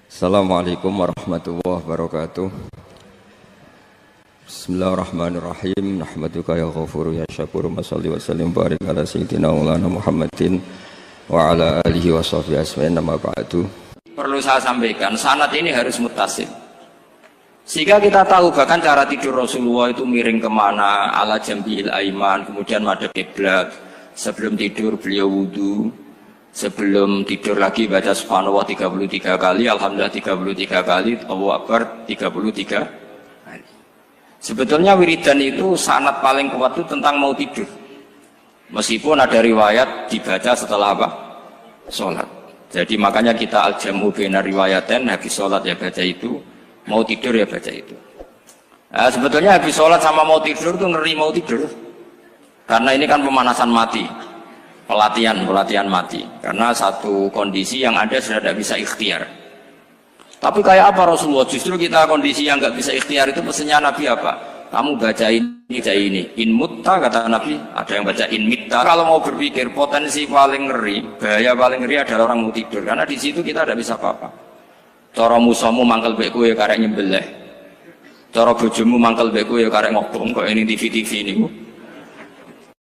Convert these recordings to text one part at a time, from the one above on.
Assalamualaikum warahmatullahi wabarakatuh. Bismillahirrahmanirrahim. Nahmaduka ya ghafuru ya syakuru. Mashalli wa sallim barik ala sayyidina maulana Muhammadin wa ala alihi wa sahbihi asma'in. Nama ba'du. Perlu saya sampaikan, sanad ini harus muttasil. Sehingga kita tahu bahkan cara tidur Rasulullah itu miring kemana, ala jambil aiman, kemudian madhab kiblat. Sebelum tidur beliau wudu. Sebelum tidur lagi baca subhanallah 33 kali, alhamdulillah 33 kali, Allahu akbar 33 kali. Sebetulnya wiridan itu sanad paling kuat itu tentang mau tidur. Meskipun ada riwayat dibaca setelah apa? Sholat. Jadi makanya kita al-jam'u baina riwayaten, habis sholat ya baca itu, mau tidur ya baca itu. Nah, sebetulnya habis sholat sama mau tidur itu ngeri mau tidur. Karena ini kan pemanasan mati. Pelatihan mati, karena satu kondisi yang Anda sudah tidak bisa ikhtiar. Tapi kayak apa Rasulullah? Justru kita kondisi yang nggak bisa ikhtiar itu pesannya Nabi apa? Kamu baca ini, in mutta kata Nabi, ada yang baca in mitta. Kalau mau berpikir potensi paling ngeri, bahaya paling ngeri adalah orang mau tidur, karena di situ kita tidak bisa apa-apa. Cara musuhmu mangkel beku ya karek nyembelih, cara bojomu mangkel beku ya karek ngobong kok ini TV ini.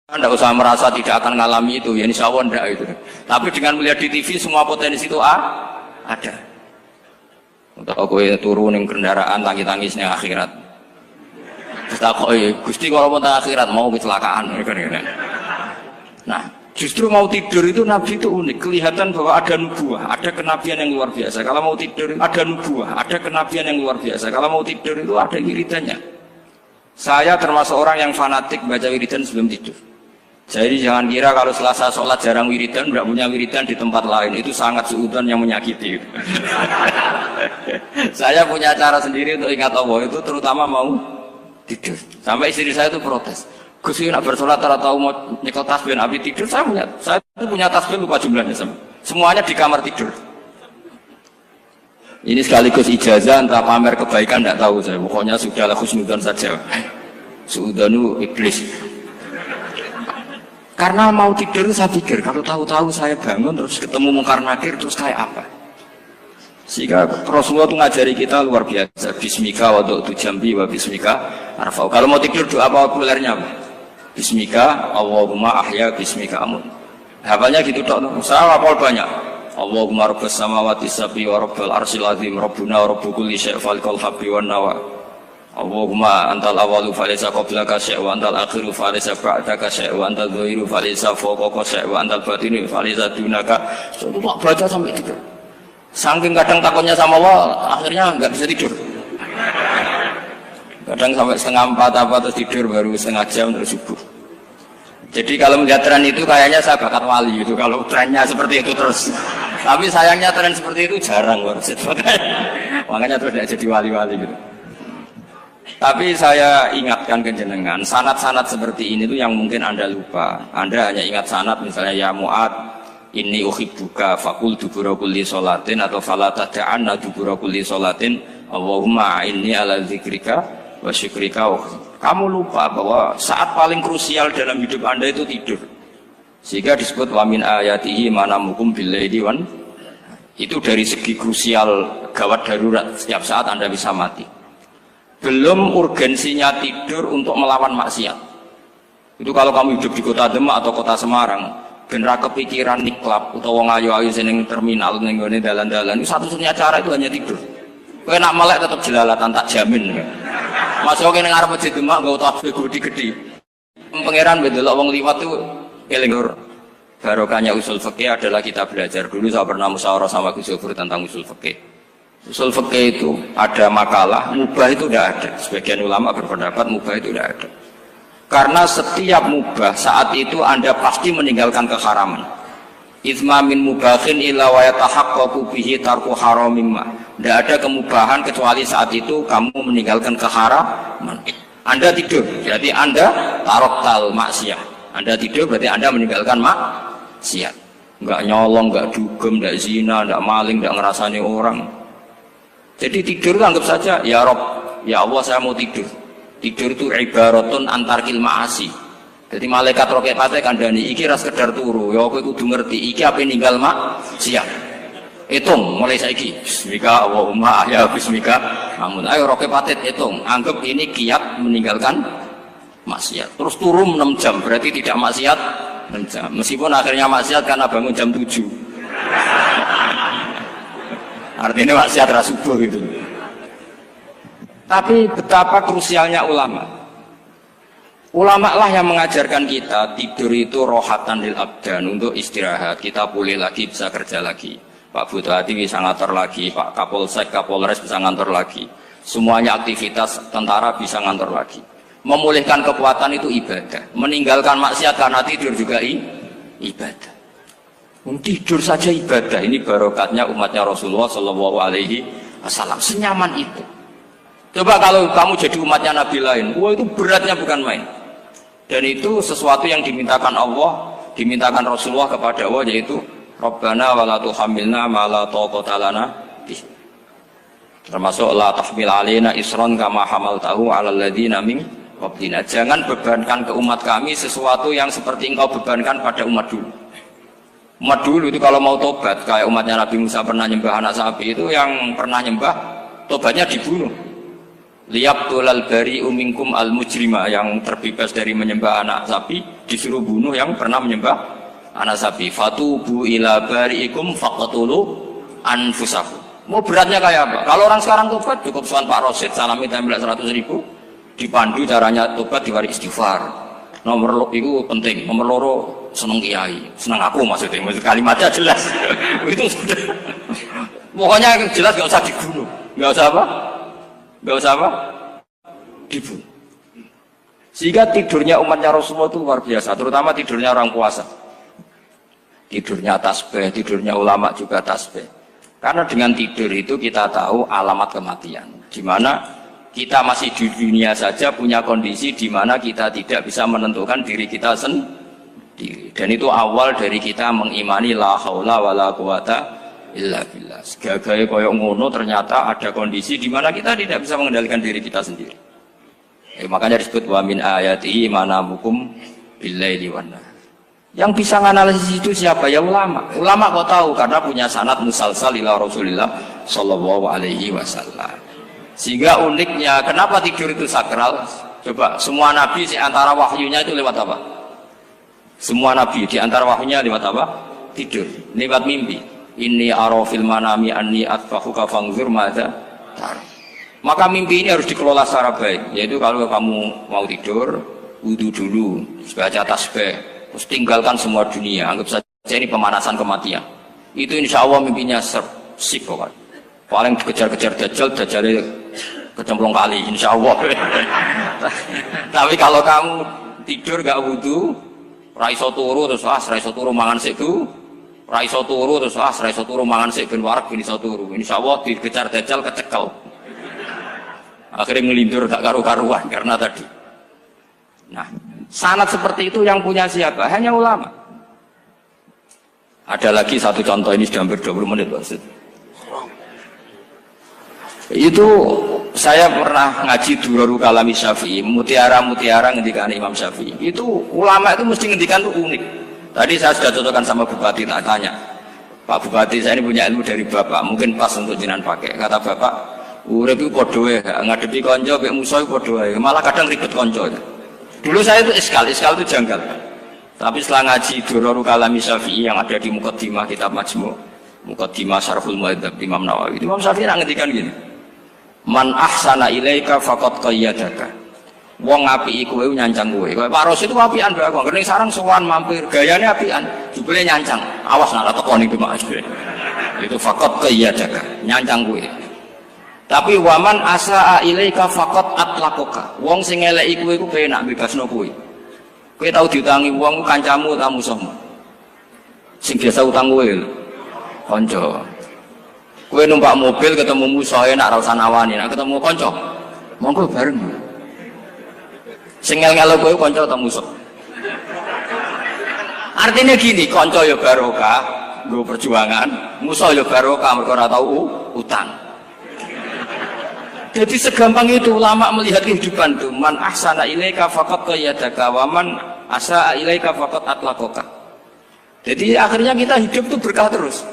Anda usah merasa tidak akan mengalami itu, ya insya Allah enggak itu. Tapi dengan melihat di TV semua potensi itu ada. Untuk aku turun yang kendaraan tangis-tangisnya akhirat. Kita kok Gusti kalau mau akhirat mau kecelakaan. Nah, justru mau tidur itu Nabi itu unik, kelihatan bahwa ada nubuah, ada kenabian yang luar biasa. Kalau mau tidur ada nubuah, ada kenabian yang luar biasa. Kalau mau tidur itu ada wiridannya. Saya termasuk orang yang fanatik baca wiridan sebelum tidur. Jadi jangan kira kalau Selasa sholat jarang wiridan, tidak punya wiridan di tempat lain, itu sangat suudzon yang menyakiti. Saya punya cara sendiri untuk ingat Allah itu, terutama mau tidur. Sampai istri saya itu protes. Gus nak bersolat tahu mau nyekel tasbih habis tidur. Saya punya tasbih lupa jumlahnya semuanya di kamar tidur. Ini sekaligus ijazah entah pamer kebaikan tidak tahu saya. Pokoknya sudahlah husnudzon saja. Suudzonu iblis. Karena mau tidur saya pikir kalau tahu-tahu saya bangun terus ketemu mungkar nakir terus kayak apa. Sehingga Rasulullah itu ngajari kita luar biasa. Bismika wa du'tu jambi wa bismika arfa'u. Kalau mau tidur doa apa populernya apa? Bismika Allahumma ahya bismika amun. Hafalnya gitu tok. Saya hafal banyak. Allahumma rabbas samawati sab'i wa rabbal arsyil azim rabbuna wa rabbu kulli syai' falikal habbi wan nawa. Allahumma antal awalu falaysa qablaka syai' wa antal akhiru falaysa ba'daka syai' wa antal dhahiru falaysa fawqaka syai' wa antal batinu falaysa dunaka. So, itu tak baca sampai tidur. Saking kadang takutnya sama Allah, akhirnya nggak bisa tidur. Kadang sampai 3:30 apa terus tidur baru setengah jam terus subuh. Jadi kalau melihat tren itu kayaknya saya bakat wali itu kalau trennya seperti itu terus. Tapi sayangnya tren seperti itu jarang makanya terus tidak jadi wali-wali gitu. Tapi saya ingatkan ke jenengan, sanad-sanad seperti ini tuh yang mungkin Anda lupa. Anda hanya ingat sanad misalnya ya Mu'ad, inni uhibbuka faqul dubura kulli sholatin atau fala tad'anna dubura kulli sholatin Allahumma inni ala dzikrika wa syukrika. Kamu lupa bahwa saat paling krusial dalam hidup Anda itu tidur. Sehingga disebut wa min ayatihi manamukum bil-laili wan. Itu dari segi krusial gawat darurat, setiap saat Anda bisa mati. Belum urgensinya tidur untuk melawan maksiat. Itu kalau kamu hidup di kota Demak atau kota Semarang, bener kepikiran niklap atau wong ayu-ayu seneng terminal ning ngene dalan-dalan, itu satu-satunya cara itu hanya tidur. Kowe nak melek tetap jelalatan tak jamin. Masuk ning arep masjid Demak nggo tasbih gede-gede. Pangeran bedelok wong liwat tuh eling. Barokahnya usul fikih adalah kita belajar dulu. Saya pernah musyawarah sama Gus Yofur tentang usul fikih. Usul fikih itu ada makalah, mubah itu tidak ada. Sebagian ulama berpendapat mubah itu tidak ada. Karena setiap mubah saat itu Anda pasti meninggalkan keharaman. Itsma min mubahin illa wa yatahaqqaqu bihi tarku haramimma. Tidak ada kemubahan kecuali saat itu kamu meninggalkan keharaman. Anda tidur, berarti Anda taroktal maksiat. Anda tidur berarti Anda meninggalkan maksiat. Enggak nyolong, enggak dugem, enggak zina, enggak maling, enggak ngerasani orang. Jadi tidur itu anggap saja, ya Rob, ya Allah saya mau tidur. Tidur itu ibaratun antarkil ma'asi. Jadi malaikat roket pate kandhani iki ra sekedar turu, ya kowe kudu ngerti iki ape ninggal maksiat. Hitung mulai saiki. Bismika Allahumma ya bismika. Namun ayo roke patit hitung. Anggap ini kiat meninggalkan maksiat. Terus turun 6 jam berarti tidak maksiat 6 jam. Meskipun akhirnya maksiat karena bangun jam 7. Artinya maksiat ra subuh gitu. Tapi betapa krusialnya ulama. Ulama lah yang mengajarkan kita tidur itu rohatan lil abdan, untuk istirahat. Kita pulih lagi, bisa kerja lagi. Pak Bupati bisa ngantor lagi, Pak Kapolsek, Kapolres bisa ngantor lagi. Semuanya aktivitas tentara bisa ngantor lagi. Memulihkan kekuatan itu ibadah. Meninggalkan maksiat karena tidur juga ibadah. Tidur saja ibadah. Ini barokatnya umatnya Rasulullah Shallallahu Alaihi Wasallam. Senyaman itu. Coba kalau kamu jadi umatnya Nabi lain, wah itu beratnya bukan main. Dan itu sesuatu yang dimintakan Allah, dimintakan Rasulullah kepada Allah, yaitu Rabbana wa la tuhammilna ma la taqata lana bih. Termasuk la tahmil alaina isran kama hamaltahu 'alal ladzina min qablina. Jangan bebankan ke umat kami sesuatu yang seperti engkau bebankan pada umat dulu. Umat dulu itu kalau mau tobat, kayak umatnya Nabi Musa pernah nyembah anak sapi, itu yang pernah nyembah tobatnya dibunuh. Liyaqtulal bari'u minkum al mujrima, yang terbebas dari menyembah anak sapi disuruh bunuh yang pernah menyembah anak sapi. Fatubu ila bari'ikum faqtulu anfusakum. Mau beratnya kayak apa? Kalau orang sekarang tobat cukup soal Pak Rosid salami tempel 100.000, dipandu caranya tobat diwari istighfar. Nomor itu penting, nomor loro seneng kiai, seneng aku maksudnya kalimatnya jelas. Itu sudah. Pokoknya jelas gak usah dibunuh, gak usah apa? Gak usah apa? Dibunuh. Sehingga tidurnya umatnya Rasulullah itu luar biasa, terutama tidurnya orang puasa. Tidurnya tasbih, tidurnya ulama juga tasbih. Karena dengan tidur itu kita tahu alamat kematian. Di mana kita masih di dunia saja punya kondisi di mana kita tidak bisa menentukan diri kita sendiri. Dan itu awal dari kita mengimani la haula wala quwata illa billah. Segagai koyok ngono ternyata ada kondisi di mana kita tidak bisa mengendalikan diri kita sendiri. Makanya disebut wa min ayatihi manamukum billaili wan nahar. Yang bisa menganalisis itu siapa? Ya ulama. Ulama kok tahu karena punya sanad musalsal ila Rasulillah sallallahu alaihi wasallam. Sehingga uniknya kenapa tidur itu sakral? Coba semua nabi di antara wahyunya itu lewat apa? Semua nabi di antara wahyunya lewat apa? Tidur, lewat mimpi. Inni ara fil manami anni atfahuka fanzur madza tar. Maka mimpi ini harus dikelola secara baik, yaitu kalau kamu mau tidur, wudu dulu, baca tasbih, terus tinggalkan semua dunia, anggap saja ini pemanasan kematian. Itu insya Allah mimpinya sip pokoknya. Paling dikejar-kejar dajjal kecemplung kali, insya Allah. Tapi kalau kamu tidur gak wudu, raiso turu terus raiso turu mangan seku. Raiso turu terus raiso turu mangan sik ben warak ben iso turu. Insyaallah dikejar dajjal kecekel. Akhirnya ngelindur tak karu-karuan karena tadi. Nah, sanad seperti itu yang punya siapa? Hanya ulama. Ada lagi satu contoh, ini sudah hampir 20 menit maksud. Itu saya pernah ngaji Durarul Kalami Syafi'i, mutiara-mutiara ngendikan Imam Syafi'i. Itu ulama itu mesti ngendikan itu unik. Tadi saya sudah cocokkan sama Bupati, tak tanya, Pak Bupati saya ini punya ilmu dari Bapak, mungkin pas untuk jenengan pakai. Kata Bapak, urip iku padha wae, ngadepi kanca mek musuh iku padha wae, malah kadang ribet kanca. Dulu saya itu iskal itu janggal. Tapi setelah ngaji Durarul Kalami Syafi'i yang ada di Muqaddimah kitab Majmu', Muqaddimah Syarhul Muhadzab Imam Nawawi, Imam Syafi'i ngendikan gini, man ahsana ilaika faqad qayyadaka. Wong ngapiki kowe nyancang kowe. Kayak Pak Ros itu apian bae kok. Kene sarang sowan mampir, gayane apian, jebule nyancang. Awas nak teko niku Mas. Itu faqat qayyadaka, nyancang kowe. Tapi waman asaa ilaika faqat atlaqaka. Wong sing eleki kowe iku penak bebasno kowe. Kowe tau diutangi wong kancamu ta musuhmu. Sing biasa utang kowe lho. Kanca. Kowe numpak mobil ketemu musuh enak ra usah nawani, nek ketemu kanca monggo bareng. Sing ngel-ngelo kowe kanca atau musuh. Artinya gini, kanca ya barokah, nggo perjuangan, musuh ya barokah mergo ora tau utang. Jadi segampang itu ulama melihat kehidupan itu, man ahsana ilaika faqad qayyadaka wa man asaa ilaika faqad atlaqaka. Jadi akhirnya kita hidup itu berkah terus.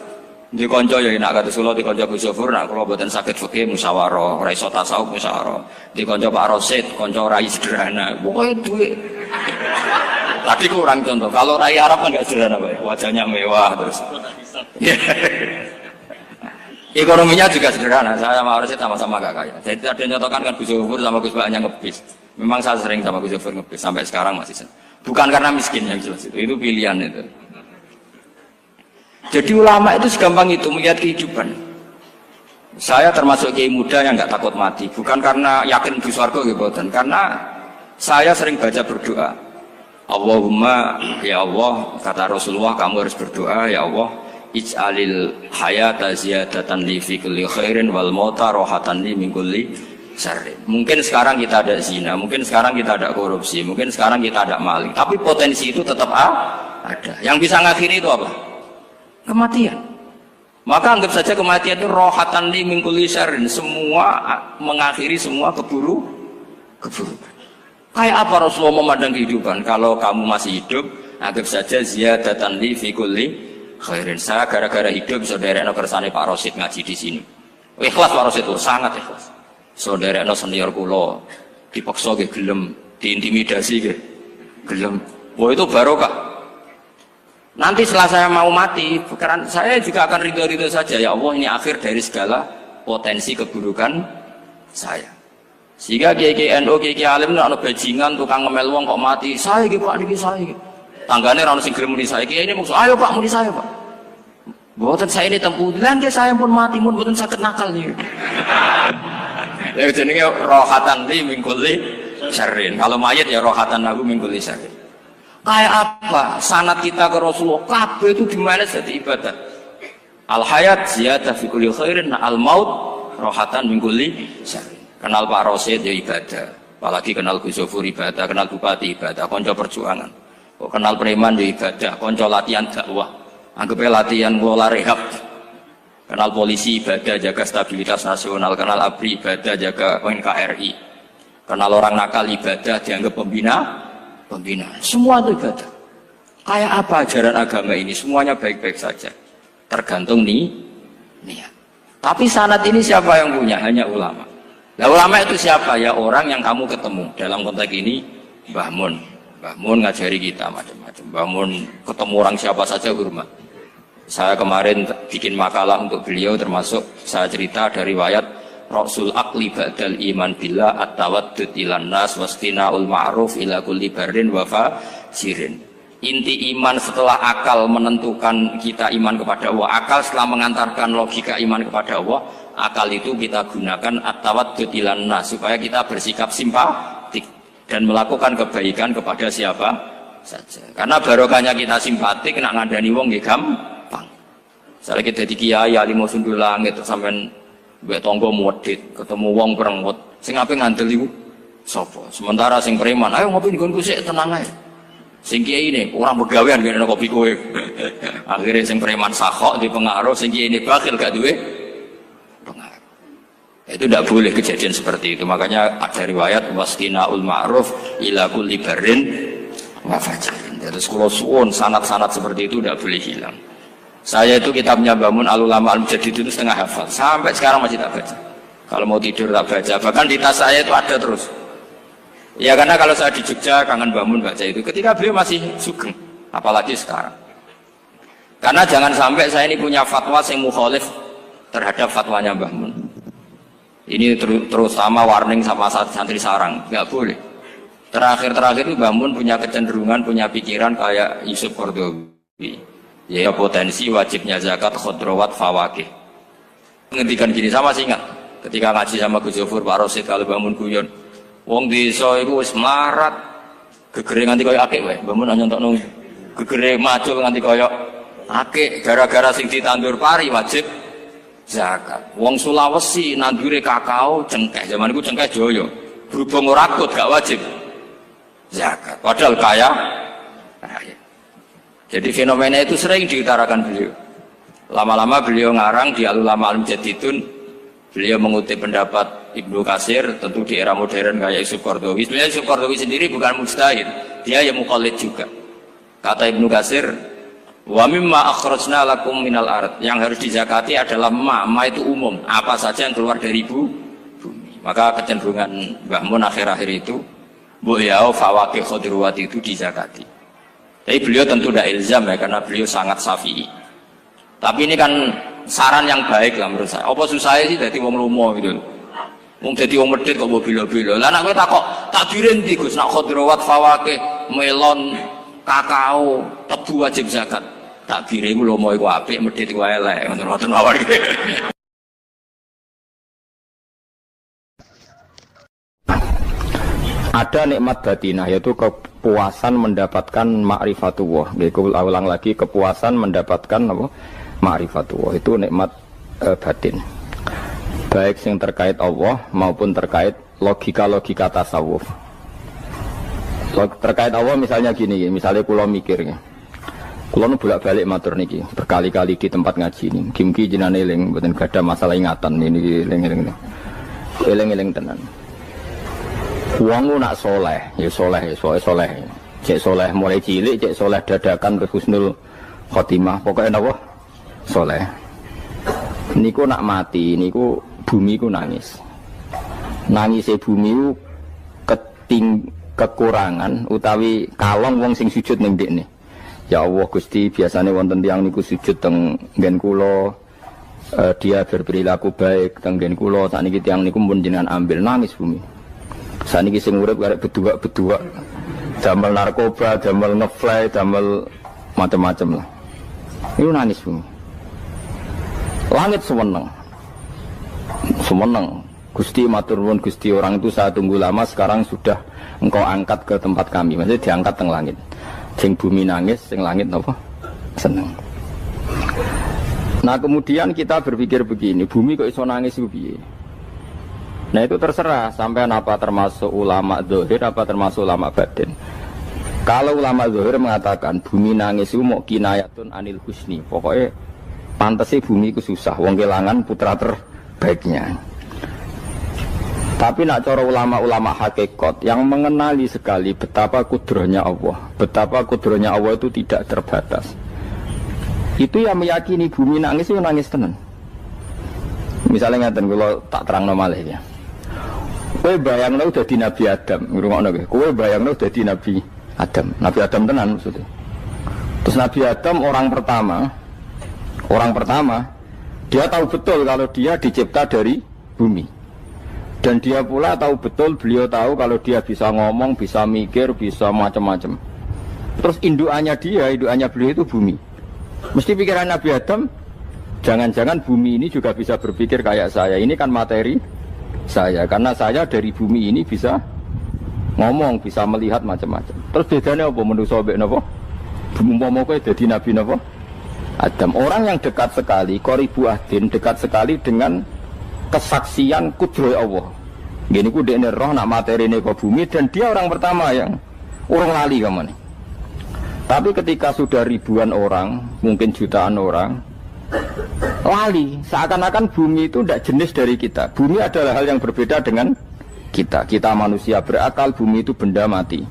Di konco ya enak kata Solo, di konco Gus Yofur, nak kalau buatan sakit fikih musyawarah, ora iso tasawuf musyawarah. Di konco Pak Rosid, konco rai sederhana. Pokoknya duit. Tadi kurang contoh. Kalau rai Arab kan nggak sederhana, Pak. Wajahnya mewah terus. Ekonominya juga sederhana. Saya sama Rosid sama-sama gak kaya. Jadi ada yang nyontohkan kan Gus Yofur sama Gus Baknya ngebis. Memang saya sering sama Gus Yofur ngebis sampai sekarang masih. Bukan karena miskin yang jelas itu pilihan itu. Jadi ulama itu segampang itu melihat kehidupan. Saya termasuk kiai muda yang nggak takut mati, bukan karena yakin di surga gitu, karena saya sering baca berdoa. Allahumma ya Allah, kata Rasulullah, kamu harus berdoa ya Allah, ij'alil hayata ziyadatan li fi kulli khairin wal mauta rohatan li min kulli syarrin. Mungkin sekarang kita ada zina, mungkin sekarang kita ada korupsi, mungkin sekarang kita ada maling, tapi potensi itu tetap ada. Yang bisa ngakhiri itu apa? Kematian. Maka anggap saja kematian itu rohatan li min kulli syarrin, semua mengakhiri semua keburukan. Kayak apa Rasulullah memandang kehidupan? Kalau kamu masih hidup, anggap saja ziyadatan li fi kulli khairin. Saya gara-gara hidup saudaranya kersane Pak Rosid ngaji di sini. Ikhlas Pak Rosid itu sangat ikhlas. Saudaranya senior kula dipaksa nggih gelem, diintimidasi nggih gelem. Wah itu barokah. Nanti setelah saya mau mati, saya juga akan ridho-ridho saja. Ya Allah, ini akhir dari segala potensi keburukan saya. Sehingga kiai NU, kiai alim, ada bajingan, tukang ngemel wong kok mati. Saya gitu Pak, ini saya gitu. Tanggane orang sing gelem muni saya, kiai ini maksud, ayo Pak, muni saya Pak. Buatan saya ini tempuh, lan saya pun mati, pun buatan sakit nakal nih. Ya jenenge rohatan li min kulli syarrin. Kalau mayit ya rohatan lahu min kulli syarrin. Kayak apa sanad kita ke Rasulullah, kabeh itu dimana jadi ibadah. Al hayat ziyadah fi kulli khairin, al maut rohatan min kulli syarrin. Kenal Pak Rosid ya ibadah, apalagi kenal Gus Yofur ibadah, kenal bupati ibadah, konco perjuangan. Kok kenal preman ya ibadah, konco latihan dakwah, anggapnya latihan ngolah rehab. Kenal polisi ibadah, jaga stabilitas nasional, kenal ABRI ibadah, jaga NKRI. Kenal orang nakal ibadah, dianggap pembina. Semua itu ibadah. Kayak apa ajaran agama ini? Semuanya baik-baik saja, tergantung niat. Tapi sanad ini siapa yang punya? Hanya ulama. Nah ulama itu siapa? Ya orang yang kamu ketemu. Dalam konteks ini Mbah Mun ngajari kita macam-macam. Mbah Mun ketemu orang siapa saja hormat. Saya kemarin bikin makalah untuk beliau, termasuk saya cerita dari riwayat Rasul akli ba'dal iman billah at-tawaddud ilan nas wastina'ul ma'ruf ila kulli barrin wa fajirin. Inti iman setelah akal menentukan kita iman kepada Allah, akal setelah mengantarkan logika iman kepada Allah, akal itu kita gunakan at-tawaddud ilan nas supaya kita bersikap simpatik dan melakukan kebaikan kepada siapa saja. Karena barokahnya kita simpatik, nak ngandani wong nggih gampang. Misalnya kita di kiai alim sundul langit sampean mbek tangga modit, ketemu wong perengut, sing ape ngandel iku sapa? Sementara sing preman, ayo ngopi nggonku sik tenang ae. Sing kiai ini orang begawean ngene kopi kowe. Akhirnya sing preman sakhok di pengaruh, sing kiai ini bakhil gak duwe pengaruh. Itu tidak boleh kejadian seperti itu. Makanya ada riwayat wastina'ul ma'ruf ila kulli barrin wa fajirin. Terus kula suwun sanad-sanad seperti itu tidak boleh hilang. Saya itu kitabnya Bangun Al-Ulama Al-Mujaddid itu setengah hafal, sampai sekarang masih tak baca. Kalau mau tidur tak baca, bahkan di tas saya itu ada terus. Ya karena kalau saya di Jogja kangen Bangun baca itu, ketika beliau masih sugeng, apalagi sekarang. Karena jangan sampai saya ini punya fatwa yang mukhalif terhadap fatwanya Mbah Mun. Ini terutama warning sama santri sarang, nggak boleh. Terakhir itu Mbah Mun punya kecenderungan, punya pikiran kayak Yusuf Qaradawi. Ya potensi wajibnya zakat khodrowat fawakih. Ngendikan gini sama sih ingat ketika ngaji sama Gus Yofur Pak Rosid kalau bangun guyon wong desa iku wis melarat gegere nganti koyo akeh wae bangun nyontokno gegere macul nganti koyo akeh gara-gara sing ditandur pari wajib zakat. Wong Sulawesi nandure kakao cengkeh, zaman iku cengkeh joyo berhubung ora akut gak wajib zakat padahal kaya. Jadi fenomena itu sering diutarakan beliau. Lama-lama beliau ngarang di Al-Ulama Al-Mujaddidun, beliau mengutip pendapat Ibnu Katsir, tentu di era modern kayak Yusuf Qaradawi. Sebenarnya Yusuf Qaradawi sendiri bukan mujtahid, dia yang muqallid juga. Kata Ibnu Katsir, Wa mimma akhrajna lakum minal ard. Yang harus dizakati adalah ma itu umum, apa saja yang keluar dari bumi. Maka kecenderungan Mbah Mun akhir-akhir itu mbok ya fawaqih khudruwat itu dizakati. Tapi beliau tentu tidak ilzam ya, karena beliau sangat syafi'i. Tapi ini kan saran yang baik lah menurut saya. Apa susah sih jadi wong lomo gitu. Wong dadi wong medhit kok mbok bilo-bilo. Lah nek kowe takok takdire ndi Gus nak khudruwat fawaqih melon kakao tebu wajib zakat. Takdire iku lomo iku apik, medhit iku elek, ngoten mawon. Ada nikmat batinah, yaitu kepuasan mendapatkan ma'rifatullah. Aku ulang lagi, kepuasan mendapatkan apa? Ma'rifatullah. Itu nikmat batin. Baik yang terkait Allah maupun terkait logika-logika tasawuf. Terkait Allah misalnya gini, misalnya kula mikirnya. Kula nu bolak-balik matur niki, berkali-kali di tempat ngaji ini. Kim-ki jenane eling, mboten gadah masalah ingatan ini eling-eling. Eling-eling tenan. Wong nak soleh, ya soleh, soleh. Cek soleh mulai cilik, cek soleh dadakan ke husnul khotimah. Pokoknya apa? Soleh. Niku nak mati, niku bumi ku nangis. Nangisnya bumi ku kekurangan utawi kalong wong sing sujud ning ndekne. Ya Allah Gusti, biasanya wonten tiyang niku sujud teng nggen kula, dia berperilaku baik teng nggen kula, sakniki tiyang niku mun jenengan ambil, nangis bumi. Saniki sing urip arek bedua-bedua, damel narkoba, damel ngefly, damel macam-macam lah. Itu nangis bumi. Langit semeneng. Gusti matur nuwun Gusti, orang itu saya tunggu lama, sekarang sudah engkau angkat ke tempat kami. Maksudnya diangkat teng langit. Sing bumi nangis, sing langit apa? Seneng. Nah kemudian kita berpikir begini, bumi kok iso nangis ku piye? Nah itu terserah sampai apa termasuk ulama zahir apa termasuk ulama batin. Kalau ulama zahir mengatakan bumi nangis itu mau kinayatun anil husni, pokoknya pantasnya bumi itu susah, wong kelangan putra terbaiknya. Tapi nak cara ulama-ulama hakikat yang mengenali sekali betapa kudrohnya Allah, betapa kudrohnya Allah itu tidak terbatas. Itu yang meyakini bumi nangis itu nangis tenan. Misalnya ngaten kalau tak terang malih ya. Kowe bayangno dadi Nabi Adam, ngrungokno kowe. Kowe bayangno dadi Nabi Adam. Nabi Adam tenan maksudnya. Terus Nabi Adam orang pertama, dia tahu betul kalau dia dicipta dari bumi. Dan dia pula tahu betul, beliau tahu kalau dia bisa ngomong, bisa mikir, bisa macam-macam. Terus indukannya beliau itu bumi. Mesti pikiran Nabi Adam, jangan-jangan bumi ini juga bisa berpikir kayak saya. Ini kan materi saya, karena saya dari bumi ini bisa ngomong, bisa melihat macam-macam. Terus bedanya apa manusia mbek napa? Umpama kowe dadi nabi napa? Adam. Orang yang dekat sekali, qoribu ahdin, dekat sekali dengan kesaksian kudroh Allah. Gini ku dekne roh nak materine ke bumi, dan dia orang pertama yang urung lali kamane. Tapi ketika sudah ribuan orang, mungkin jutaan orang lali, seakan-akan bumi itu tidak jenis dari kita. Bumi adalah hal yang berbeda dengan kita. Kita manusia berakal, bumi itu benda mati.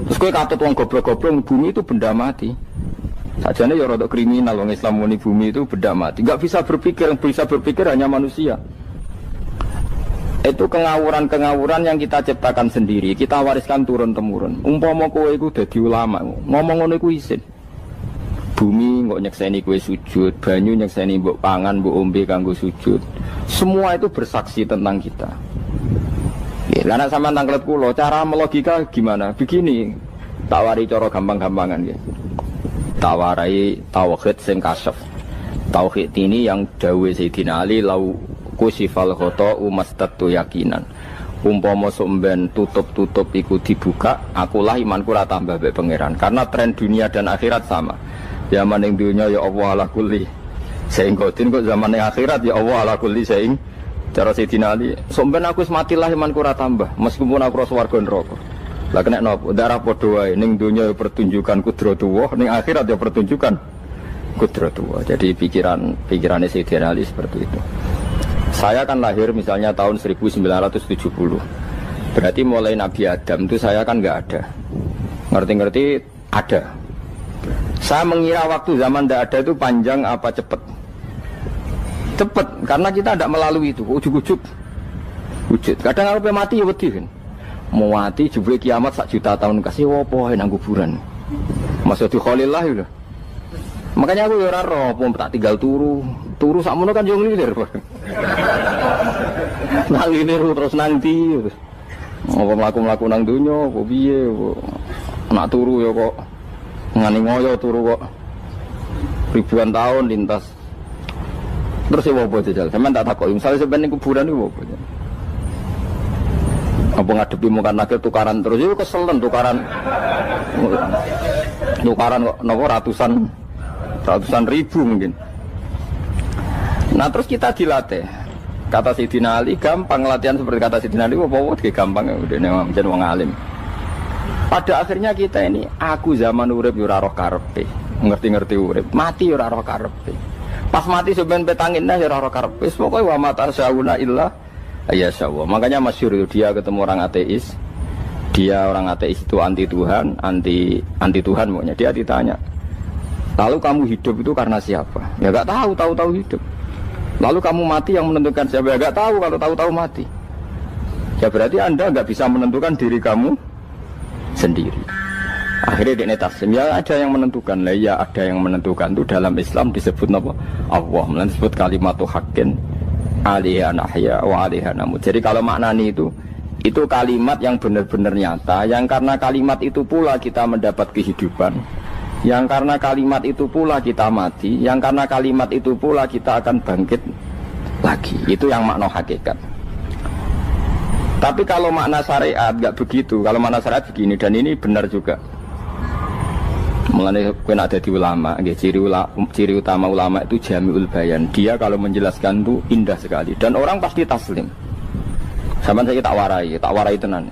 Terus kowe katut wong goblok-goblok, bumi itu benda mati. Sajane ya rada kriminal wong Islam muni bumi itu benda mati. Enggak bisa berpikir, yang bisa berpikir hanya manusia. Itu kengawuran-kengawuran yang kita ciptakan sendiri, kita wariskan turun-temurun. Umpama kowe iku dadi ulama, ngomong ngono iku isin. Bumi kok nyekseni kue sujud, banyu nyekseni mbok pangan, mbok ombe kanggo sujud. Semua itu bersaksi tentang kita. Ya, karena sama tangklet kulo, cara melogika gimana? Begini, tawari cara gampang-gampangan ya. Tawarai tauhid sing kasyaf. Tauhid ini yang dawe Sayyidina Ali lau kusifal khoto umastatu yakinan. Umpama somben tutup-tutup iku dibuka, akulah imanku ora tambah mbek pangeran. Karena tren dunia dan akhirat sama. Zaman yang dunia ya Allah ala kulli saing kodin, kok zaman yang akhirat ya Allah ala kulli saing. Cara Sayyidina Ali, somben aku matilah imanku ora tambah meskipun aku swarga neraka. Lah kena napa? Darah padha wae, ning dunia ya pertunjukan kudratullah, ning akhirat ya pertunjukan kudratullah. Jadi pikirannya Sayyidina Ali seperti itu. Saya kan lahir misalnya tahun 1970. Berarti mulai Nabi Adam itu saya kan enggak ada. Ngerti-ngerti ada. Saya mengira waktu zaman tidak ada itu panjang apa cepat? Cepat, karena kita tidak melalui itu. Ujuk-ujuk wujud. Kadang aku mati ya wedi kan. Mau mati jebule kiamat 1 juta tahun kasih wopo nang kuburan. Maksud Khalillah itu. Makanya aku ya ora roh, tak tinggal turu sakmono kan yo nglilir. Nang nglilir terus nanti. Apa mlaku-mlaku nang donya apa piye kok. Nak turu ya kok ngani ngoyo turu kok. Ribuan tahun lintas. Terus ya apa jajal? Sampeyan tak takoki, misale sampeyan ning kuburan iku apa? Apa ngadepi muka nakil tukaran terus itu keselen tukaran kok nopo ratusan ribu mungkin. Nah terus kita dilatih. Kata Sayyidina Ali gampang latihan seperti kata Sayyidina Ali apa gampang udah menjadi wong alim. Pada akhirnya kita ini aku zaman urip yo ora roh karepe, ngerti-ngerti urip, mati yo ora roh karepe. Pas mati sampean petanginna yo ora roh karepe, pokoke wa mata sauna illa ya Allah. Makanya masyhur itu dia ketemu orang ateis. Dia orang ateis itu anti Tuhan, anti Tuhan pokoknya. Dia ditanya, lalu kamu hidup itu karena siapa? Ya gak tahu hidup. Lalu kamu mati yang menentukan siapa? Ya gak tahu, kalau tahu mati. Ya berarti Anda gak bisa menentukan diri kamu sendiri. Akhirnya dia taslim, ya ada yang menentukan. Lah ya ada yang menentukan itu dalam Islam disebut apa? Allah, disebut kalimatu haqqin alaiha nahya wa alaiha namut. Jadi kalau maknani itu kalimat yang benar-benar nyata, yang karena kalimat itu pula kita mendapat kehidupan, yang karena kalimat itu pula kita mati, yang karena kalimat itu pula kita akan bangkit lagi. Itu yang makna hakikat. Tapi kalau makna syariat nggak begitu. Kalau makna syariat begini, dan ini benar juga. Mulanya kena ada di ulama, ciri utama ulama itu jami'ul bayan. Dia kalau menjelaskan itu indah sekali dan orang pasti taslim. Sama saya tak warai tenan.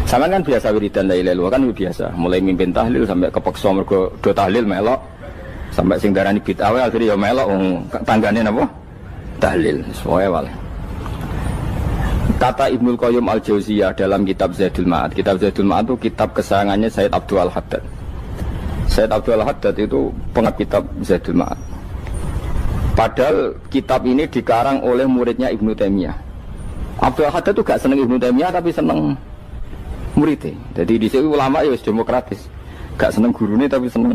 Sama kan biasa wiridan la ilaha illallah kan biasa. Mulai mimpin tahlil sampai kepeksa mergo do tahlil melok, sampai sing darani bid'ah akhirnya ya melok tanggane napa? Tahlil. Soale wae. Kata Ibnul Qayyim Al-Jauziyah dalam kitab Zadul Ma'ad. Kitab Zadul Ma'ad itu kitab kesayangannya Sayyid Abdul Al-Haddad. Sayyid Abdul Al-Haddad itu pengarang kitab Zadul Ma'ad. Padahal kitab ini dikarang oleh muridnya Ibnu Taimiyah. Abdul Al-Haddad itu gak seneng Ibnu Taimiyah tapi seneng muridnya. Jadi di sini ulama ya demokratis. Gak seneng gurunya tapi seneng.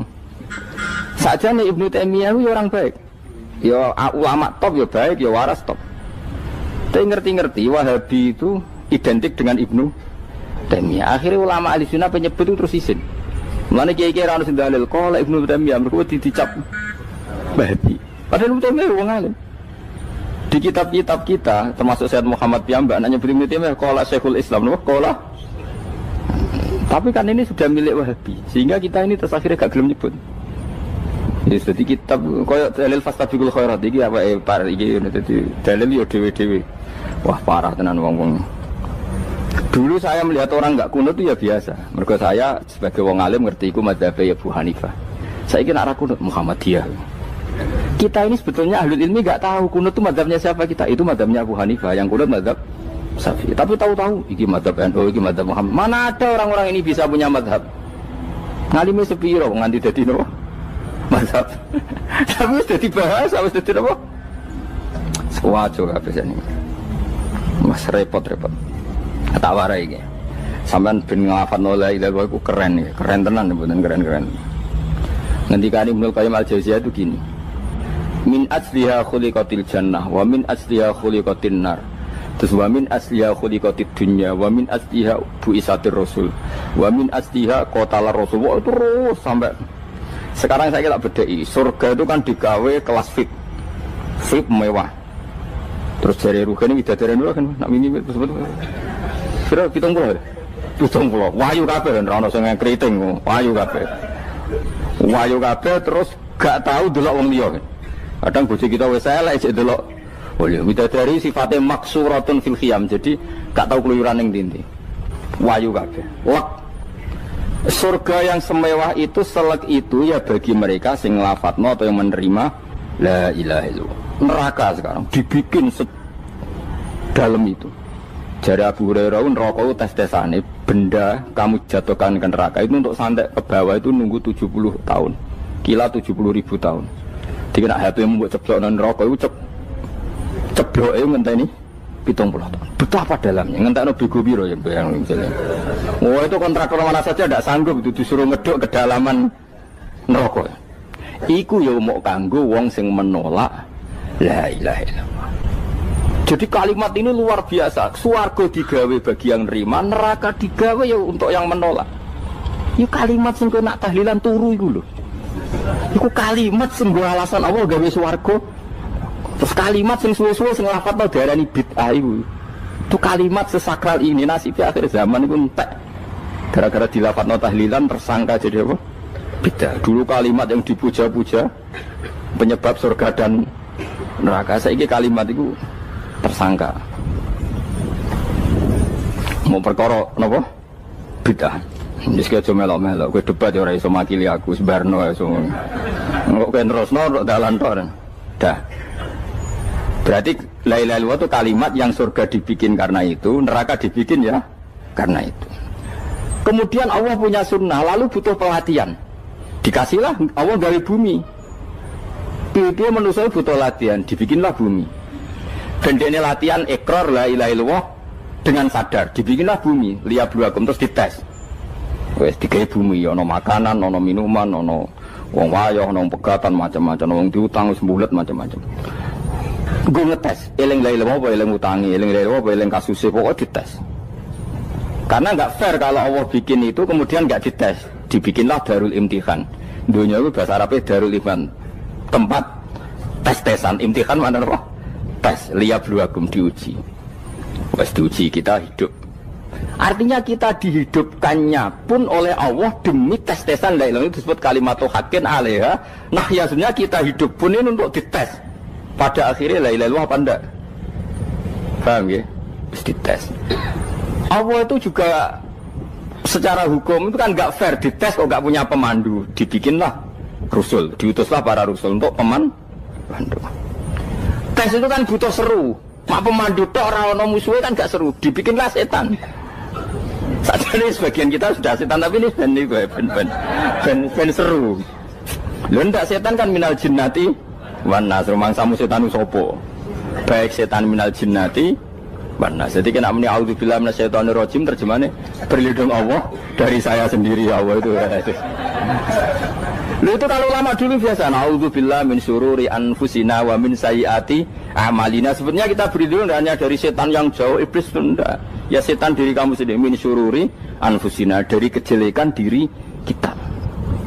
Saja nih Ibnu Taimiyah itu orang baik. Ya ulama top ya baik, ya waras top. Tapi ngerti-ngerti Wahabi itu identik dengan Ibnu Taimiyah. Akhirnya ulama ahli sunnah penyebut itu terus izin. Mulane kiai-kiai ra ono sing dalil kala Ibnu Taimiyah mergo dicap Wahabi. Padahal Ibnu Taimiyah wong alim. Di kitab-kitab kita termasuk Sayyid Muhammad piyambak nanya Ibnu Taimiyah kala Syekhul Islam napa kala. Tapi kan ini sudah milik Wahabi sehingga kita ini terus akhirnya gak gelem nyebut. Jadi kitab koyo dalil fastabiqul khairat iki apa par iki dadi dalil yo dhewe-dhewe. Wah parah tenan wong-wong. Dulu saya melihat orang enggak kunut itu ya biasa. Mergo saya sebagai wong alim ngerti iku mazhab Abu Hanifah. Saiki nek ra kunut Muhammadiyah. Kita ini sebetulnya ahlul ilmi enggak tahu kunut itu mazhabnya siapa kita. Itu mazhabnya Abu Hanifah, yang kunut mazhab Syafi'i. Tapi tahu-tahu iki mazhab NU, iki mazhab Muhammad. Mana ada orang-orang ini bisa punya mazhab? Ngalime sepiro nganti dadi nopo? Mazhab. Tapi wis dadi bahasa, wis dadi nopo? Sewajo kabeh jane. Mas repot-repot. Tak warai iki. Sampeyan ben nglafadzno la ilaha illallah iku keren iki. Keren tenan mboten keren-keren. Ngendikane Ibnu Qayyim Al-Jauziyah itu gini. Min asliha khuliqatil jannah wa min asliha khuliqatin nar. Terus wa min asliha khuliqatid dunya wa min asliha bu'isatir rasul wa min asliha qatalar rasul. Wah, terus sampai sekarang saya tak bedai. Surga itu kan digawe kelas VIP mewah. Terus dari Ruhani widadari dulu kan nak mini betul-betul. Kira 70. Wahyu kabeh ora ono sing kriting, wahyu kabeh. Wahyu kabeh terus gak tahu delok wong liya. Kadang bojo kita wis elek sik delok. Oh ya widadari sifatnya maksuratun fil khiyam. Jadi gak tahu keluyuran ning ndi. Wahyu kabeh. Lek surga yang semewah itu selek itu ya bagi mereka sing nglafatno atau yang menerima la ilaha illallah. Neraka sekarang dibikin dalam itu. Jari Abu Hurairah neraka itu tes-tesane benda kamu jatuhkan ke neraka itu untuk santai ke bawah itu nunggu 70 tahun. kila 70.000 tahun. Dikira HP mu mbok ceblokno neraka iku cebloke ngenteni 70 tahun. Betapa dalamnya, ngentekno bego piro ya bayang misalnya. Oh itu kontraktor mana saja tidak sanggup itu disuruh ngeduk kedalaman neraka. Iku ya mau kanggo wong sing menolak la ilaha illallah. Jadi kalimat ini luar biasa. Swarga digawe bagi yang nerima, neraka digawe ya untuk yang menolak. Itu kalimat sing nak tahlilan turu iku lho. Iku kalimat sing nggo alasan Allah gawe swarga. Terus kalimat sing suwe-suwe sing lafadzno diarani bid'ah iku. Itu kalimat sesakral ini nasibnya akhir zaman iku entek. Gara-gara dilafadzno tahlilan tersangka jadi apa? Bid'ah. Dulu kalimat yang dipuja-puja penyebab surga dan neraka. Saiki kalimat itu tersangka. Mau perkara napa? Bid'ah. Wis aja melok-melok, kowe debat ya ora iso makili aku sebarno iso. Kok kowe terusno dalan tok. Dah. Berarti la ilaha illallah itu kalimat yang surga dibikin karena itu, neraka dibikin ya karena itu. Kemudian Allah punya sunnah, lalu butuh pelatihan. Dikasihlah Allah dari bumi. Dia manusia butuh latihan, dibikinlah bumi. Dan ini latihan ikrar la ilaha illallah dengan sadar, dibikinlah bumi, liyabluwakum terus dites. Wes digawe bumi, ono makanan, ono minuman, ono wong wayah, ono pegatan macam-macam, wong diutang wis mbulet macam-macam. Gue ngetes, eling la ilaha illallah apa eling utangi, eling la ilaha illallah apa eling kasuse, pokoknya dites. Karena nggak fair kalau Allah bikin itu kemudian nggak dites, dibikinlah darul imtihan. Dunia itu bahasa Arabnya darul imtihan, tempat tes-tesan. Imtihan mana apa? Tes, liyabluwakum, diuji. Wes diuji kita hidup. Artinya kita dihidupkannya pun oleh Allah demi tes-tesan la ilaha, itu disebut kalimatu haqqin alaiha. Nah ya sebenarnya kita hidup pun ini untuk dites. Pada akhirnya la ilaha illallah apa enggak? Paham ya? Terus dites. Allah itu juga secara hukum itu kan nggak fair, dites kok nggak punya pemandu, dibikinlah Rasul, diutuslah para Rasul untuk pemandu. Tes itu kan butuh seru, mak pemandu tok ora ono musuhe kan gak seru, dibikinlah setan. Saat ini sebagian kita sudah setan tapi ini ben seru. Lho ndak setan kan minal jinnati wan nas, rumangsamu setan sopo. Baik setan minal jinnati wan nas. Jadi kena muni auzubillahi minasyaitonir rajim, terjemahnya berlindung Allah dari saya sendiri ya Allah itu. Lho itu kalau lama dulu biasa auzubillahi min syururi anfusina wa min sayyiati amalina. Sebenarnya kita berlindung hanya dari setan yang jauh, iblis itu enggak. Ya setan diri kamu sendiri, min syururi anfusina, dari kejelekan diri kita.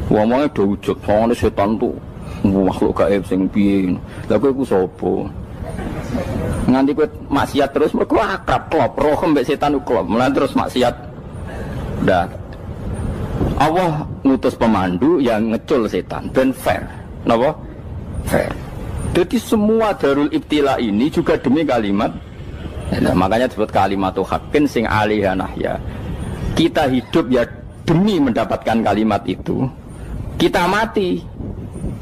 Ngomongnya udah wujud, soalnya setan tuh makhluk gaib sing piye. Lah kowe iku sapa? Nganti kowe maksiat terus mergo akrab klop, roh mbek setan ku klop. Mulane terus maksiat. Dah. Allah ngutus pemandu yang ngecul setan ben fair. Napa? Fair. Jadi semua darul ibtila ini juga demi kalimat. Nah, makanya disebut kalimatu haqqin sing alaiha nahya. Kita hidup ya demi mendapatkan kalimat itu. Kita mati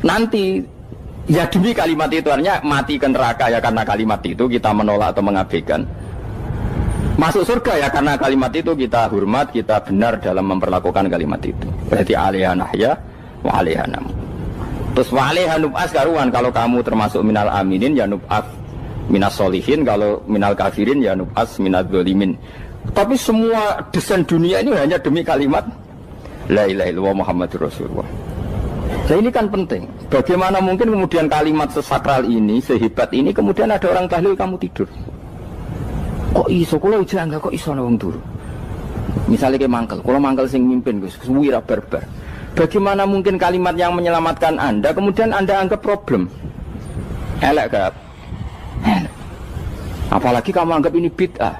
nanti ya demi kalimat itu, artinya mati ke neraka ya karena kalimat itu kita menolak atau mengabaikan. Masuk surga ya karena kalimat itu kita hormat, kita benar dalam memperlakukan kalimat itu. Berarti alaiha nahya wa alaiha nam. Terus wa alaiha nub'as karuan, kalau kamu termasuk minal aminin ya nub'as minas solihin, kalau minal kafirin ya nub'as minal zolimin. Tapi semua desain dunia ini hanya demi kalimat la ilaha illallah Muhammadur Rasulullah. Nah ini kan penting. Bagaimana mungkin kemudian kalimat sesakral ini, sehebat ini, kemudian ada orang tahlil kamu tidur. Kok iso? Kalau ijazah enggak kok iso wong turu. Misalnya kayak mangkel, kalau mangkel sing mimpin Gus, wira barbar. Bagaimana mungkin kalimat yang menyelamatkan Anda kemudian Anda anggap problem? Elek gak? Apalagi kamu anggap ini bid'ah.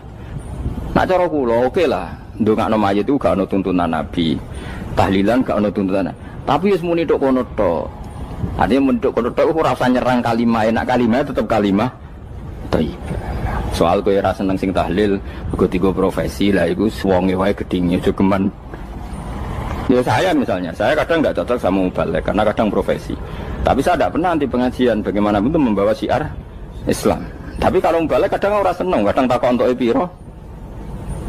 Nak cara kula oke lah, ndongakno mayit itu gak ono tuntunan Nabi. Tahlilan gak ono tuntunan. Tapi wis muni tok kono tok. Artinya menduk kono tok ora usah nyerang kalimah, enak kalimah tetap kalimah thayyibah. Soal kowe ora seneng sing tahlil, mergo tiga profesi lah iku wonge wae gedhinge aja geman. Ya saya misalnya, saya kadang enggak cocok sama mubalek karena kadang profesi. Tapi saya tidak pernah anti pengajian, bagaimanapun itu membawa syiar Islam. Tapi kalau mubalek kadang ora seneng, kadang takon entuk piro.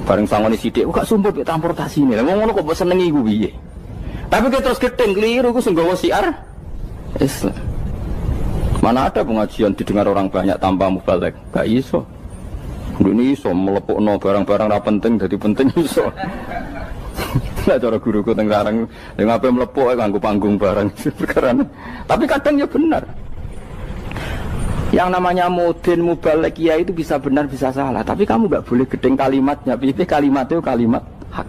Bareng sangone sithik, kok sumpah transportasi ini. Lah wong ngono kok mbok senengi iku piye? Tapi kita terus gedeng keliru, aku sungguh syiar Islam. Mana ada pengajian didengar orang banyak tanpa mubalek? Gak iso. Ini iso melepukno barang-barang ra penting jadi penting iso. Lah cara guruku teng Sarang ning ape melepuk kanggo panggung barang perkara. Tapi kadang ya benar. Yang namanya mudin mubalek ya itu bisa benar bisa salah, tapi kamu gak boleh gedeng kalimatnya. Piye kalimat itu kalimat hak.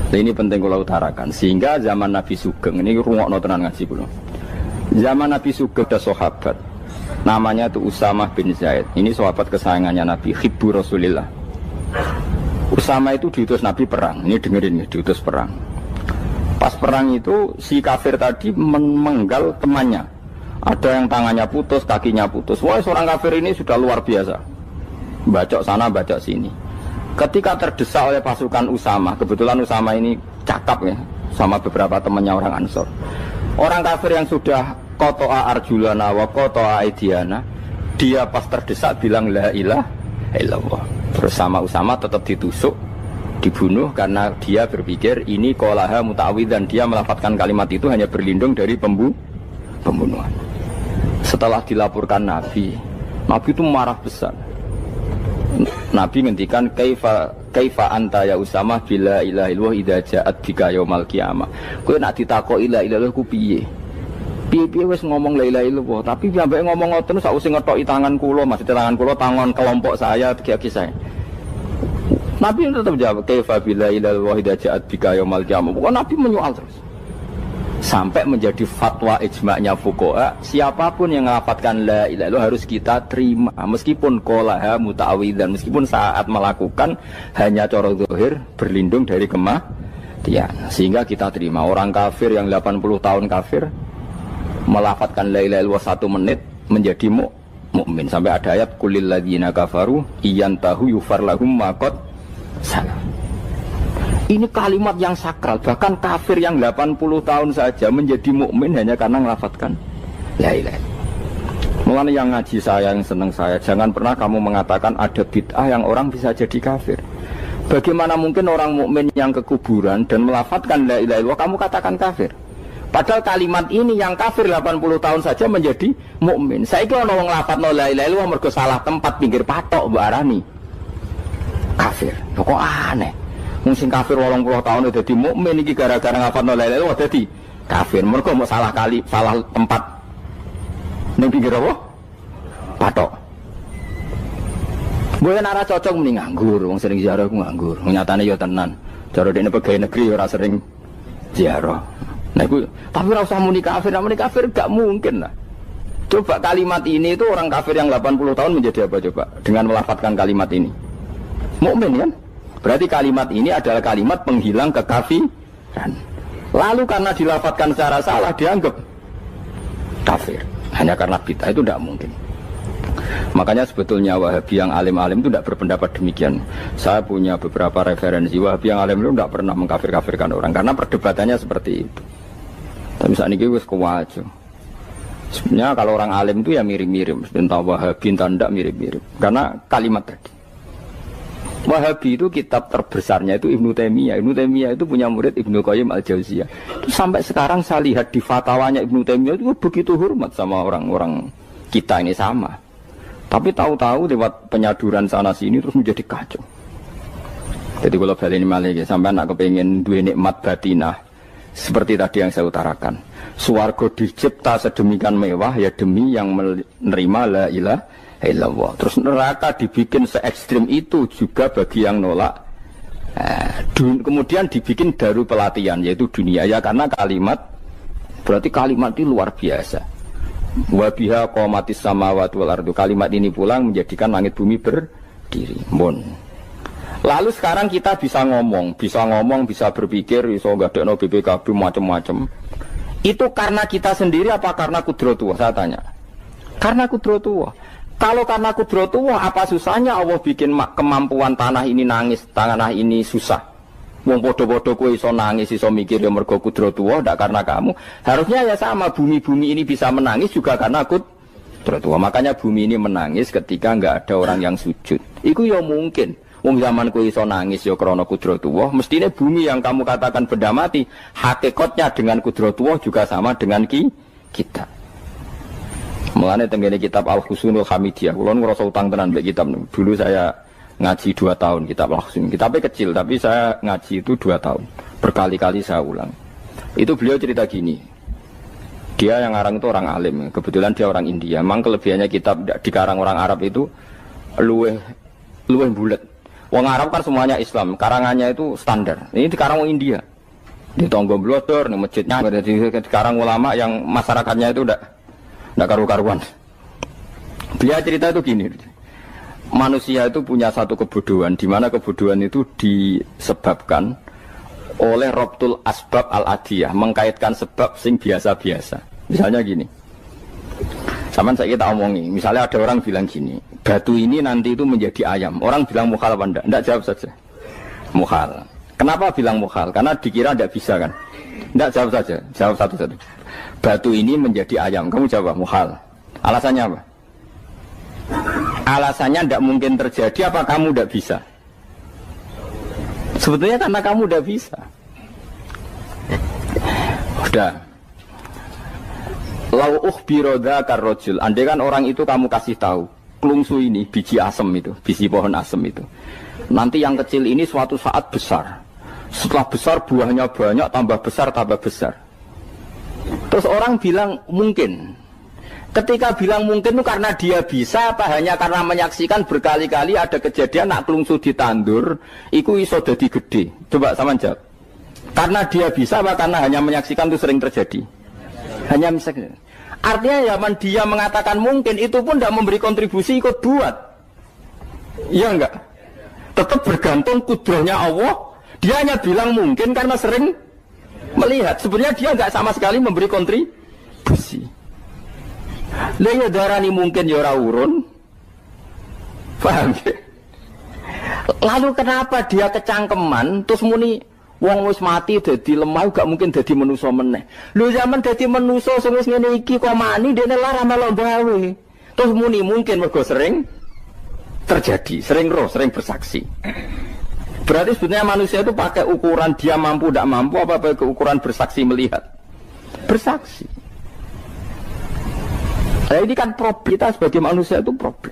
Nah, ini penting kula utarakan sehingga zaman Nabi Sugeng ini rungokno tenan ngaji kula. Zaman Nabi Sugeng ada sahabat namanya itu Usamah bin Zaid. Ini sahabat kesayangannya Nabi, hibbu Rasulillah. Usamah itu diutus Nabi perang. Ini dengerin nih, diutus perang. Pas perang itu si kafir tadi memenggal temannya. Ada yang tangannya putus, kakinya putus. Wah, seorang kafir ini sudah luar biasa. Bacok sana, bacok sini. Ketika terdesak oleh pasukan Usamah, kebetulan Usamah ini cakap ya, sama beberapa temannya orang Ansor. Orang kafir yang sudah kotoa arjulana wa kotoa aidiana, dia pas terdesak bilang la ilaha illallah. Terus sama Usamah tetap ditusuk, dibunuh karena dia berpikir ini qolaha muta'awwidzan, dia melafadzkan kalimat itu hanya berlindung dari pembunuhan. Setelah dilaporkan Nabi itu marah besar. Nabi ngendikan kaifa anta ya Usamah bila ilaha illallah idza ja'at bika yaumal qiyamah. Kowe nak ditakoki la ilaha illallah ku piye? Piye wis ngomong la ilaha illallah, tapi sampai ngomong ngoten sakwise ngethoki tangan kula, maksud tangan kula tangan kelompok saya, tiga-tiga saya. Nabi tetap jawab kaifa bila ilaha illallah idza ja'at bika yaumal qiyamah. Pokoknya Nabi menyoal terus. Sampai menjadi fatwa ijma'nya fuqaha, siapapun yang melafadzkan la ilaha illallah harus kita terima meskipun qolaha muta'awwidzan, meskipun saat melakukan hanya cara zahir berlindung dari kematian, sehingga kita terima. Orang kafir yang 80 tahun kafir melafadzkan la ilaha illallah 1 menit menjadi mukmin. Sampai ada ayat qulil ladzina kafaru iyantahu yufar lahum ma qad salam. Ini kalimat yang sakral, bahkan kafir yang 80 tahun saja menjadi mukmin hanya karena melafadzkan la ilaha. Mulane yang ngaji saya, yang senang saya, jangan pernah kamu mengatakan ada bid'ah yang orang bisa jadi kafir. Bagaimana mungkin orang mukmin yang ke kuburan dan melafadzkan la ilaha illallah kamu katakan kafir? Padahal kalimat ini yang kafir 80 tahun saja menjadi mukmin. Saiki ana wong nglafadzno la ilaha illallah mergo salah tempat pinggir patok mbok arani kafir. Kok aneh. Sing kafir 80 tahun dadi mukmin iki gara-gara ngafalno la ilaha illallah dadi kafir. Mergo mau salah kali, salah tempat ning pinggir apa? Patok. Mboten ora cocok muni nganggur, wong sering ziarah ku nganggur. Nyatane ya tenan. Cara dene pegawai negeri ora sering ziarah. Nah iku tapi ora usah muni kafir gak mungkin lah. Coba kalimat ini itu orang kafir yang 80 tahun menjadi apa coba dengan melafadzkan kalimat ini? Mukmin kan? Berarti kalimat ini adalah kalimat penghilang kekafiran. Lalu karena dilafadzkan secara salah dianggap kafir. Hanya karena bid'ah itu tidak mungkin. Makanya sebetulnya Wahabi yang alim-alim itu tidak berpendapat demikian. Saya punya beberapa referensi Wahabi yang alim itu tidak pernah mengkafir-kafirkan orang karena perdebatannya seperti itu. Tapi saat ini wis kuwajo. Sebenarnya kalau orang alim itu ya mirip-mirip. Entah Wahabi entah tidak mirip-mirip. Karena kalimat tadi. Wahabi itu kitab terbesarnya itu Ibnu Taimiyah. Ibnu Taimiyah itu punya murid Ibnu Qayyim Al-Jauziyah. Itu sampai sekarang saya lihat di fatwanya Ibnu Taimiyah itu begitu hormat sama orang-orang kita ini sama. Tapi tahu-tahu lewat penyaduran sana sini terus menjadi kacau. Jadi kalau balik ini malah sampai anak kepengen dua nikmat batinah seperti tadi yang saya utarakan. Swarga dicipta sedemikian mewah ya demi yang menerima la ilaha illallah. Terus neraka dibikin se ekstrim itu juga bagi yang nolak. Kemudian dibikin daru pelatihan yaitu dunia ya karena kalimat berarti kalimat itu luar biasa. Wa biha qamatis samawati wal ardu. Kalimat ini pulang menjadikan langit bumi berdiri. Lalu sekarang kita bisa ngomong, bisa berpikir, bisa ngadekno BPKB macam-macam. Itu karena kita sendiri apa karena kudratullah? Saya tanya. Karena kudratullah. Kalau karena kudratullah, apa susahnya Allah bikin kemampuan tanah ini nangis, tanah ini susah. Wong podo-podo kowe iso nangis, iso mikir ya mergo kudratullah, ndak karena kamu. Harusnya ya sama, bumi-bumi ini bisa menangis juga karena kudratullah. Makanya bumi ini menangis ketika enggak ada orang yang sujud. Iku ya mungkin. Wong zaman kowe iso nangis ya krana kudratullah, mestine bumi yang kamu katakan benda mati, hakikatnya dengan kudratullah juga sama dengan kita. Mulane tenggene kitab Al-Husnul Hamidiyah, kula ngrasa utang tenan mbek kitab niku. Dulu saya ngaji 2 tahun kitab Al-Husn. Kitabnya kecil tapi saya ngaji itu 2 tahun. Berkali-kali saya ulang. Itu beliau cerita gini. Dia yang ngarang itu orang alim, kebetulan dia orang India. Memang kelebihannya kitab dikarang orang Arab itu luweh bulet. Wong Arab kan semuanya Islam, karangannya itu standar. Ini dikarang orang India. Di Tonggo Blodor, di masjidnya, dikarang ulama yang masyarakatnya itu udah karu-karuan. Dia cerita itu gini, manusia itu punya satu kebodohan, di mana kebodohan itu disebabkan oleh Robtul Asbab Al-Adiyah, mengkaitkan sebab sing biasa-biasa. Misalnya gini, sama saya kita omongi, misalnya ada orang bilang gini, batu ini nanti itu menjadi ayam. Orang bilang mukhal apa enggak? Enggak, jawab saja. Mukhal. Kenapa bilang mukhal? Karena dikira enggak bisa kan? Enggak, jawab saja. Jawab satu-satu. Batu ini menjadi ayam. Kamu jawab mukhal. Alasannya apa? Alasannya enggak mungkin terjadi, apa kamu enggak bisa? Sebetulnya karena kamu udah bisa. Udah. Lau ukhbiro dzakar rajul. Andai kan orang itu kamu kasih tahu, klungsu ini biji asem itu, biji pohon asem itu. Nanti yang kecil ini suatu saat besar. Setelah besar buahnya banyak, tambah besar, tambah besar. Terus orang bilang mungkin. Ketika bilang mungkin itu karena dia bisa, apa hanya karena menyaksikan berkali-kali ada kejadian nak klungsu ditandur, iku iso dadi gede. Coba sama jawab. Karena dia bisa, apa karena hanya menyaksikan itu sering terjadi? Hanya misalnya. Artinya zaman dia mengatakan mungkin, itu pun tidak memberi kontribusi ikut buat. Iya enggak? Tetap bergantung kudrahnya Allah. Dia hanya bilang mungkin karena sering melihat. Sebenarnya dia enggak sama sekali memberi kontribusi. Lah ya darani mungkin ya ora urun. Paham ya? Lalu kenapa dia kecangkeman terus muni wong wis mati dadi lemah gak mungkin dadi manusa meneh. Lho zaman dadi manusa sing wis ngene iki kok mani dene lara melok gawe. Terus muni mungkin mergo sering terjadi, sering roh, sering bersaksi. Berarti sebenarnya manusia itu pakai ukuran dia mampu tidak mampu apa pakai ukuran bersaksi melihat. Bersaksi. Nah, ini kan problem kita sebagai manusia itu problem.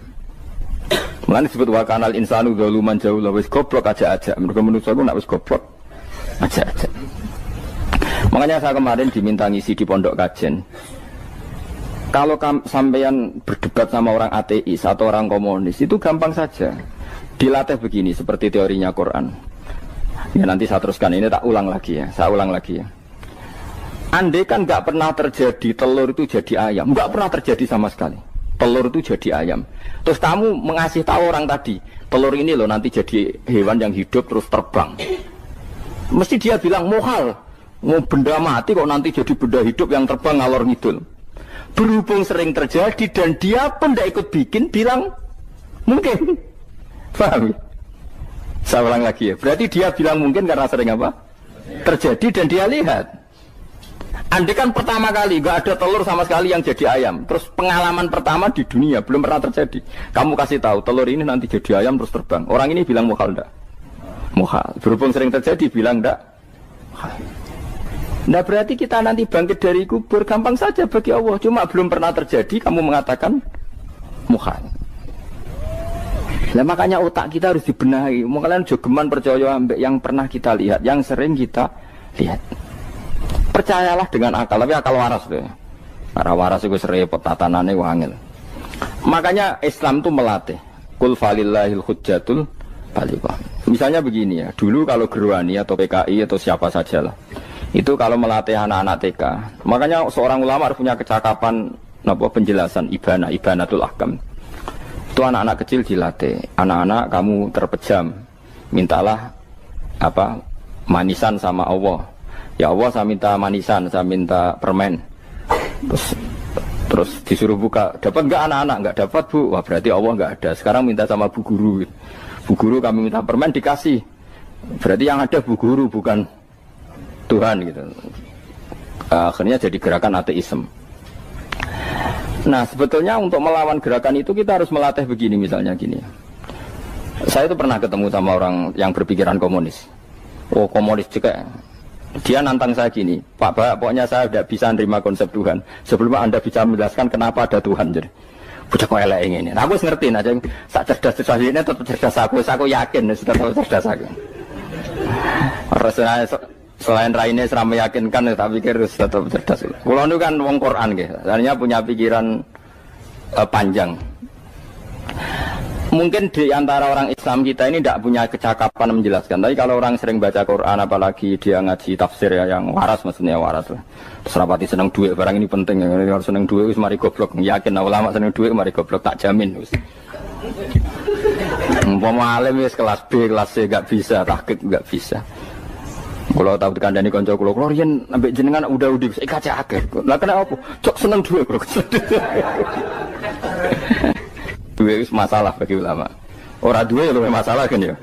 Mengenai disebut wakanal insanu zaluman jauh lah wis goblok aja. Mereka manusia itu nak wis goblok aja. Makanya saya kemarin diminta ngisi di pondok kajen. Kalau sampeyan berdebat sama orang ateis atau orang komunis itu gampang saja. Dilatih begini seperti teorinya Quran. Ya nanti saya teruskan ini tak ulang lagi ya. Saya ulang lagi ya. Andai kan nggak pernah terjadi telur itu jadi ayam, nggak pernah terjadi sama sekali. Telur itu jadi ayam. Terus kamu mengasih tahu orang tadi, telur ini loh nanti jadi hewan yang hidup terus terbang. Mesti dia bilang mohal, mau benda mati kok nanti jadi benda hidup yang terbang ngalor ngidul. Berhubung sering terjadi dan dia pun tidak ikut bikin, bilang mungkin. Paham? Saya ulang lagi ya. Berarti dia bilang mungkin karena sering apa? Terjadi dan dia lihat. Andai kan pertama kali gak ada telur sama sekali yang jadi ayam, terus pengalaman pertama di dunia belum pernah terjadi. Kamu kasih tahu telur ini nanti jadi ayam terus terbang. Orang ini bilang mukhal enggak? Mukhal. Berhubung sering terjadi bilang enggak? Nah berarti kita nanti bangkit dari kubur gampang saja bagi Allah. Cuma belum pernah terjadi kamu mengatakan mukhal. Nah makanya otak kita harus dibenahi. Makanya jogeman percaya ambek yang pernah kita lihat, yang sering kita lihat. Percayalah dengan akal, tapi akal waras tuh. Para waras itu serempet tatanannya wangil. Makanya Islam itu melatih. Qul falillahil hujjatul balighah. Misalnya begini ya, dulu kalau Gerwani atau PKI atau siapa sajalah, itu kalau melatih anak-anak TK, makanya seorang ulama harus punya kecakapan penjelasan ibanatul ahkam. Itu anak-anak kecil dilatih. Anak-anak kamu terpejam, mintalah manisan sama Allah. Ya Allah saya minta manisan, saya minta permen. Terus disuruh buka, dapat enggak anak-anak? Enggak dapat bu, wah berarti Allah enggak ada. Sekarang minta sama bu guru. Bu guru kami minta permen dikasih. Berarti yang ada bu guru bukan Tuhan gitu. Akhirnya jadi gerakan ateisme. Nah sebetulnya untuk melawan gerakan itu kita harus melatih begini misalnya gini. Saya itu pernah ketemu sama orang yang berpikiran komunis. Oh komunis juga. Dia nantang saya gini, Pak, pokoknya saya tidak bisa nerima konsep Tuhan sebelum Anda bisa menjelaskan kenapa ada Tuhan. Jadi, bocah kok elek ini. Nah, aku ngerti aja, sak cerdas ini tetap cerdas aku yakin sudah tahu cerdas aku. Rasanya selain raine seram meyakinkan, tapi pikir tetap cerdas. Kulo itu kan wong Quran nggih, artinya punya pikiran panjang. Mungkin di antara orang Islam kita ini tidak punya kecakapan menjelaskan. Tapi kalau orang sering baca Quran, apalagi dia ngaji tafsir ya, yang waras maksudnya waras lah. Terus rapati seneng duit, barang ini penting. Harus seneng duit, mari goblok. Yakin ulama seneng duit, mari goblok, tak jamin. Umpama alim wis kelas B, kelas C gak bisa, tahqiq gak bisa. Kalau tahu dikandani konco kulo riyen ambek jenengan udah saya kaca akhir. Lah kena apa? Cok seneng duit kulo. Duit masalah bagi ulama. Orang duit lebih masalah kan ya.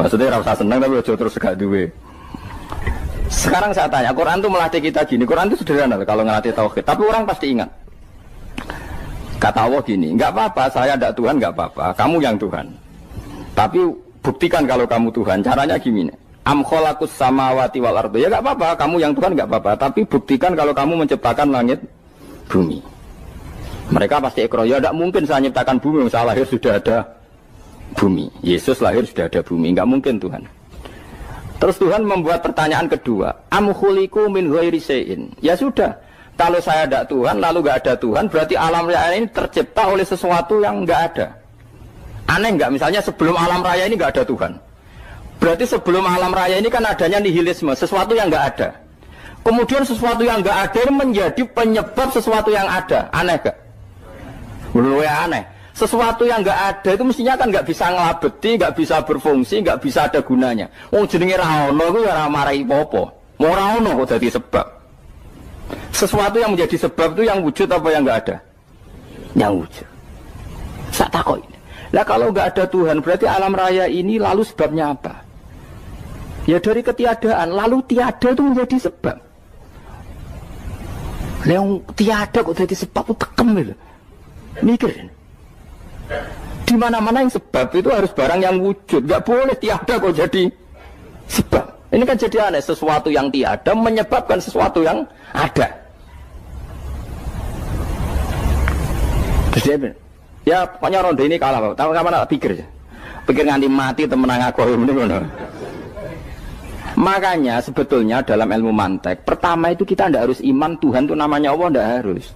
Maksudnya rasa senang tapi terus gak duit. Sekarang saya tanya, Quran itu melatih kita gini. Quran itu sederhana kalau ngelatih tauhid. Tapi orang pasti ingat. Kata Allah gini, nggak apa-apa, saya ada Tuhan nggak apa-apa. Kamu yang Tuhan. Tapi buktikan kalau kamu Tuhan. Caranya gini. Am khalaqus samawati wal ardi. Ya nggak apa-apa, kamu yang Tuhan nggak apa-apa. Tapi buktikan kalau kamu menciptakan langit, bumi. Mereka pasti ikrar, ya tidak mungkin saya menciptakan bumi, saya lahir sudah ada bumi. Yesus lahir sudah ada bumi, nggak mungkin Tuhan. Terus Tuhan membuat pertanyaan kedua, am khuliqu min ghairi syai'in. Ya sudah, kalau saya ada Tuhan, lalu nggak ada Tuhan, berarti alam raya ini tercipta oleh sesuatu yang nggak ada. Aneh nggak? Misalnya sebelum alam raya ini nggak ada Tuhan. Berarti sebelum alam raya ini kan adanya nihilisme, sesuatu yang nggak ada. Kemudian sesuatu yang nggak ada menjadi penyebab sesuatu yang ada. Aneh gak? Luwe aneh. Sesuatu yang nggak ada itu mestinya kan nggak bisa ngelabeti, nggak bisa berfungsi, nggak bisa ada gunanya. Wong jenenge ra ono kuwi ora marai apa-apa. Ora ono kok dadi sebab. Sesuatu yang menjadi sebab itu yang wujud apa yang nggak ada? Yang wujud. Sak takoki. Lah kalau nggak ada Tuhan berarti alam raya ini lalu sebabnya apa? Ya dari ketiadaan, lalu tiada itu menjadi sebab. Yang tiada kok jadi sebab itu tekem gitu. Mikir. Di mana-mana yang sebab itu harus barang yang wujud. Gak boleh tiada kok jadi sebab. Ini kan jadi aneh. Sesuatu yang tiada menyebabkan sesuatu yang ada. Terus dia bilang, ya pokoknya ronde ini kalah. Tahu kapan tak pikir ya? Pikir nganti mati temenang aku. Makanya sebetulnya dalam ilmu mantek, pertama itu kita tidak harus iman Tuhan itu namanya Allah, tidak harus.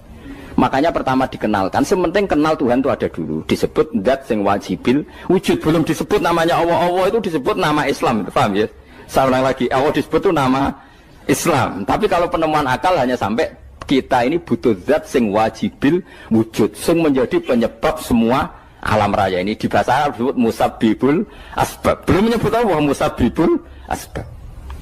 Makanya pertama dikenalkan, sementing kenal Tuhan itu ada dulu. Disebut zat sing wajibil wujud, belum disebut namanya Allah. Allah itu disebut nama Islam, paham ya? Saya ulang lagi, Allah disebut itu nama Islam. Tapi kalau penemuan akal hanya sampai kita ini butuh zat sing wajibil wujud, sing menjadi penyebab semua alam raya ini. Di bahasa Arab disebut musabbibul asbab. Belum menyebut Allah musabbibul asbab.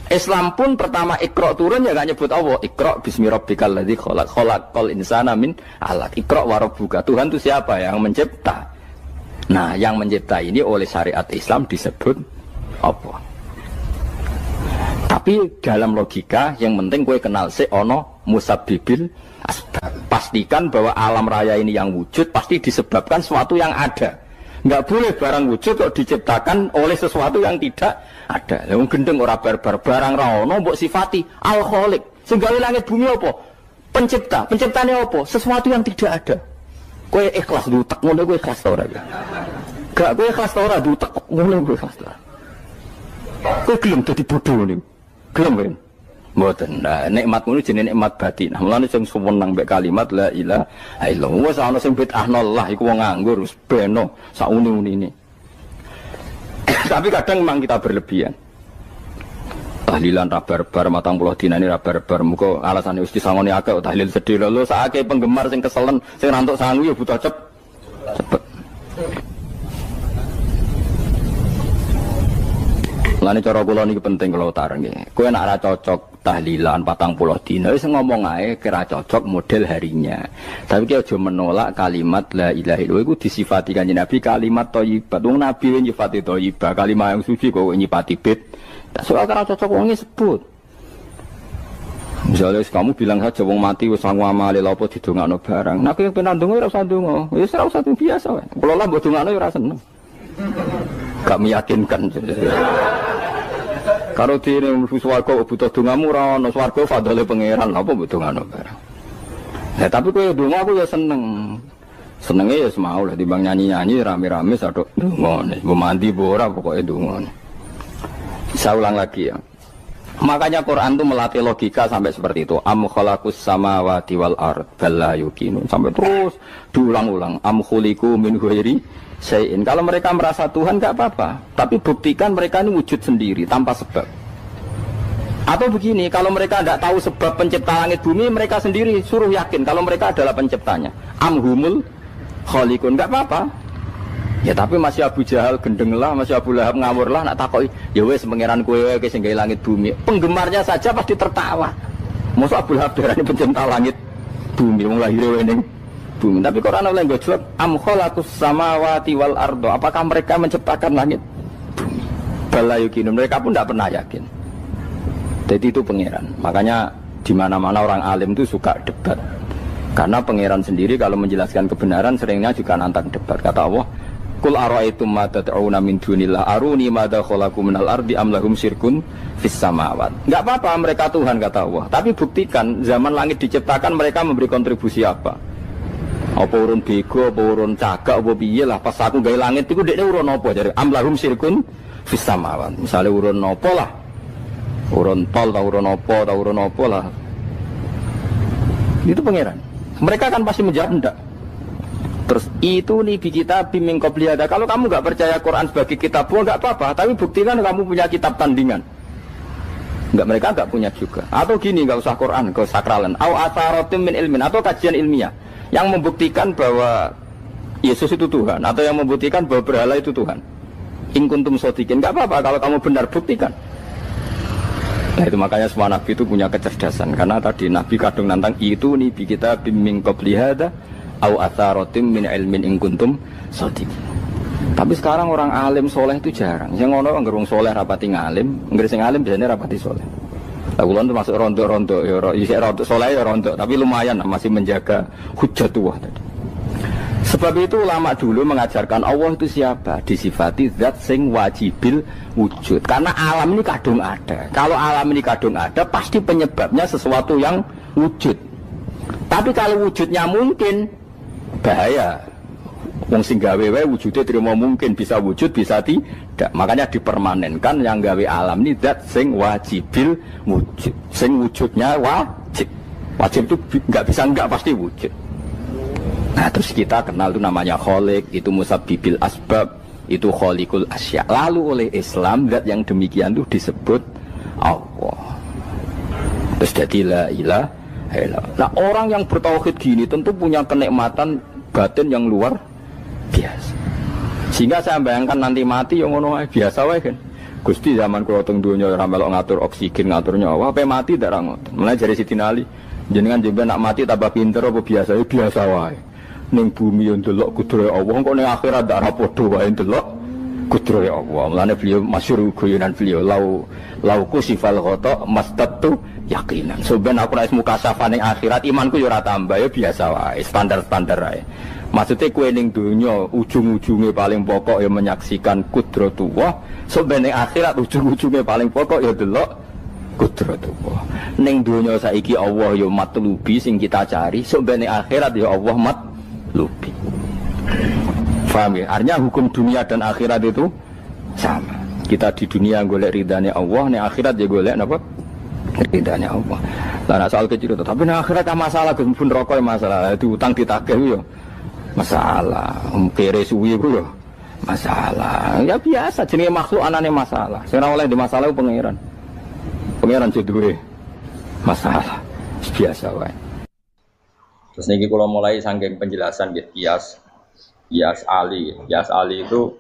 Islam pun pertama Iqra turun ya gak nyebut Allah. Iqra bismi rabbikal ladzi khalaq, khalaqal insana min 'alaq. Iqra wa rabbuka. Tuhan itu siapa? Yang mencipta. Nah, yang mencipta ini oleh syariat Islam disebut apa? Tapi dalam logika yang penting kowe kenal sik ono musabbibil asbab. Pastikan bahwa alam raya ini yang wujud pasti disebabkan sesuatu yang ada. Nggak boleh barang wujud kok diciptakan oleh sesuatu yang tidak ada. Yang gendeng ora barbar barang ra ono mbok sifati al-khaliq. Sing gawe langit bumi apa? Pencipta. Penciptane apa? Sesuatu yang tidak ada. Kowe ikhlas dutek ngono kowe ikhlas ora ya? Gak kowe ikhlas ora dutek ngono kowe ikhlas ora. Kowe gelem dadi bodho niku. Gelem kowe. Mboten. Nah, nikmat ngono jenenge nikmat batin. Nah, mulane sing suwenang mbek kalimat la ilaha illallah. Wis ana sing bid'ahnallah iku wong nganggur wis beno sauni-unine. Tapi kadang memang kita berlebihan. Tahlilan ra barbar 40 dina ini ra barbar. Muga alasane wis disangoni akeh tahlil sedih lho sakake penggemar sing keselen sing rantuk sangu ya butuh cepet. Lani cara kula niki penting kula utara nggih. Kowe nek ora cocok tahlilan 40 dina wis ngomong ae kira cocok model harinya. Tapi ki aja menolak kalimat la ilaha illallah iku disifati Kanjeng Nabi kalimat thayyibah. Wong Nabi nyifati thayyibah, kalimat yang suci kok nyifati bid. Tak soal kira cocok wong sebut. Misalnya kamu bilang saja wong mati wis sangu amale lha apa didongakno barang. Nek kowe pengen ndonga ora usah ndonga. Wis ora usah biasa wae. Kula lah mbok dongakno ora seneng. Gak meyakinkan. Karo dene mlebu swarga butuh dongamu ora ono swarga fadhole pangeran apa mbok dongano bareng. Nah, tapi kowe donga aku ya seneng. Senenge ya semau lah timbang nyanyi-nyanyi rame-rame sadok ndongane. Mbok mandi mbok ora pokoke ndongane. Saya ulang lagi ya. Makanya Quran itu melatih logika sampai seperti itu. Am khalaqus samawati wal ard bal la yuqinun. Sampai terus diulang-ulang. Am khuliqu min ghairi syai'in. Kalau mereka merasa Tuhan enggak apa-apa, tapi buktikan mereka ini wujud sendiri tanpa sebab. Atau begini, kalau mereka tidak tahu sebab pencipta langit bumi, mereka sendiri suruh yakin kalau mereka adalah penciptanya. Am humul khaliqun, enggak apa-apa. Ya tapi masih Abu Jahal gendeng lah, masih Abu Lahab ngawur lah, nak takoki, ya wes pangeran kowe wae sing gawe langit bumi. Penggemarnya saja pasti tertawa. Mosok Abu Lahab darani pencipta langit bumi, wong lahir ning bumi. Tapi Quran oleh nggo jawab, am khalaqus samawati wal ardo. Apakah mereka menciptakan langit bumi? Bala yuqinun, mereka pun tidak pernah yakin. Jadi itu pangeran. Makanya di mana-mana orang alim itu suka debat. Karena pangeran sendiri kalau menjelaskan kebenaran seringnya juga nantang debat. Kata Allah, Qul ara'aytum ma tad'una min dunillah aruni madza khalaqu minal ardi am lahum syirkun fis samawat. Enggak apa-apa mereka Tuhan kata Allah, tapi buktikan zaman langit diciptakan mereka memberi kontribusi apa? Apa urun bego, apa urun cagak, apa piye lah pas aku gawe langit iku dekne urun apa jare am lahum syirkun fis samawat. Misale urun apa lah? Urun tol ta urun apa lah. Itu pangeran. Mereka kan pasti menjawab enggak. Terus itu nih bi kitab biming qobliyada. Kalau kamu nggak percaya Quran sebagai kitab, nggak apa-apa. Tapi buktikan kamu punya kitab tandingan. Nggak, mereka nggak punya juga. Atau gini, nggak usah Quran, nggak usah sakralan. Au atharatim min ilmin, atau kajian ilmiah yang membuktikan bahwa Yesus itu Tuhan, atau yang membuktikan bahwa berhala itu Tuhan. In kuntum shodiqin, nggak apa-apa. Kalau kamu benar buktikan. Nah itu makanya semua nabi itu punya kecerdasan. Karena tadi nabi kadung nantang itu nih bi kitab biming qobliyada. Au atharatim min ilmin in kuntum shodiqin. Tapi sekarang orang alim soleh itu jarang. Yang ngono ngerung soleh rapati ngalim, nggere sing alim biasanya rapati soleh. Lah kula termasuk rontok-rontok ya isih rontok soleh ya rontok, tapi lumayan masih menjaga hujjatullah tadi. Sebab itu ulama dulu mengajarkan Allah itu siapa? Disifati zat sing wajibil wujud. Karena alam ini kadung ada. Kalau alam ini kadung ada, pasti penyebabnya sesuatu yang wujud. Tapi kalau wujudnya mungkin, bahaya. Wong sing gawe wae wujude terima mungkin bisa wujud bisa tidak. Makanya dipermanenkan yang gawe alam ini zat sing wajibil wujud. Sing wujudnya wajib. Wajib itu enggak bisa enggak pasti wujud. Nah, terus kita kenal itu namanya khaliq, itu musabbibil asbab, itu khaliqul asya. Lalu oleh Islam zat yang demikian itu disebut Allah. Terus jadi la ilaha illallah. Nah, orang yang bertauhid gini tentu punya kenikmatan batin yang luar biasa. Sehingga saya bayangkan nanti mati yang ngono biasa wae kan. Gusti zaman kula teng donya ora melok ngatur oksigen, ngatur nyawa, apa mati ndak ra ngoten. Mulai dari Sidin Ali, jenengan jenengan nak mati tambah pinter apa biasa? Ya biasa wae. Ning bumi yo ndelok kudrohe Allah, kok ning akhirat ndak ra padha wae ndelok kudrohe Allah. Mulane beliau masyhur guyonan beliau lauku sifal ghata mastatu yakinan. Soben aku nek mukasafah ning akhirat imanku yo ora tambah ya biasa wae, standar-standar wae. Maksudnya kue ning dunya ujung-ujungnya paling pokok ya menyaksikan kudratullah. Sebenarnya akhirat ujung-ujungnya paling pokok ya delok kudratullah. Ning dunya saiki Allah ya matlubi sing kita cari. Sebenarnya akhirat ya Allah matlubi. Paham ya? Artinya hukum dunia dan akhirat itu sama. Kita di dunia golek ridhanya Allah, ning akhirat ya golek napa? Ridhanya Allah. Lah soal kecil itu, tapi ning akhirat kan masalah pun rokok masalah, itu utang ditagih yo. Masalah, kere suwi bro, masalah. Ya biasa, jenis makhluk anane masalah. Sekarang oleh di masalah pangeran jodohe masalah, biasa wae. Terus niki kalau mulai saking penjelasan gitu, kias Ali itu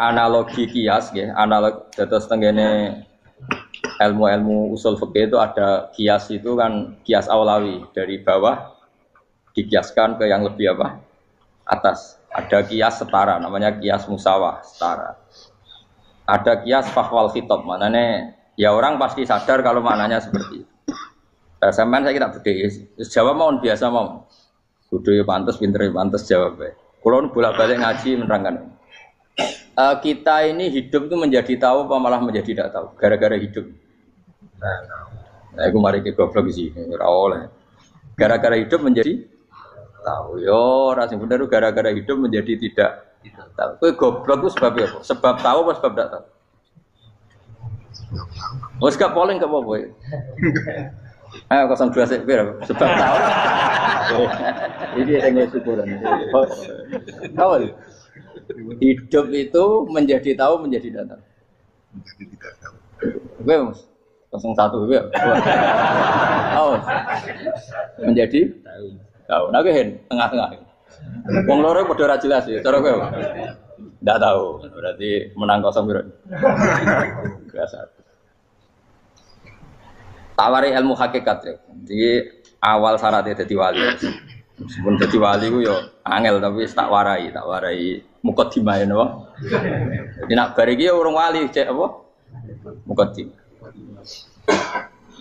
analogi kias, gitu. Analog terus tenggene ilmu usul fikih itu ada kias itu kan kias aulawi dari bawah dikiaskan ke yang lebih apa? Atas. Ada kias setara, namanya kias musawah, setara. Ada kias fahwal khitab, maknanya ya orang pasti sadar kalau maknanya seperti itu. Sampean saya kira beda, jawab mau biasa mau. Kudu ya pantes, pinter ya pantes jawab. Kalau bolak-balik ngaji menerangkan. Kita ini hidup itu menjadi tahu apa malah menjadi tidak tahu gara-gara hidup. Nah, aku mari ke goblok sih, ora oleh. Gara-gara hidup menjadi tahu. Yo, ora sing bener gara-gara hidup menjadi tidak tahu. Kowe goblok itu sebab apa? Sebab tahu apa sebab tidak tahu? Wes gak polling gak apa-apa. Ayo 02 sik pira? Sebab tahu. Ini yang syukuran. Tahu. Hidup itu menjadi tahu menjadi tidak tahu. Menjadi tidak tahu. Oke, Mas. 01 ya. Oh. Menjadi tahu. Nah, hen tengah-tengah. Wong loro padha ora jelas ya, cara kowe. Ndak tahu. Berarti menang 0 piro? 2-1. Tawari ilmu hakikat ya. Jadi awal syaratnya jadi wali. Meskipun jadi wali ku yo angel tapi tak warai mukadimah napa. Jadi nak bar iki urung wali cek apa? Mukadimah.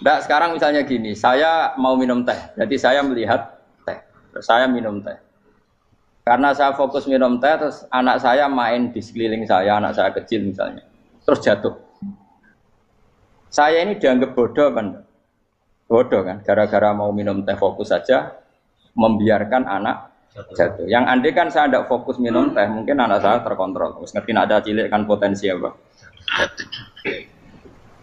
Nah, sekarang misalnya gini, saya mau minum teh. Jadi saya melihat teh. Terus saya minum teh. Karena saya fokus minum teh terus anak saya main di sekeliling saya, anak saya kecil misalnya. Terus jatuh. Saya ini dianggap bodoh kan? Bodoh kan? Gara-gara mau minum teh fokus saja membiarkan anak jatuh. Yang andai kan saya tidak fokus minum teh, mungkin anak saya terkontrol. Terus ngerti ada cilik kan potensi apa?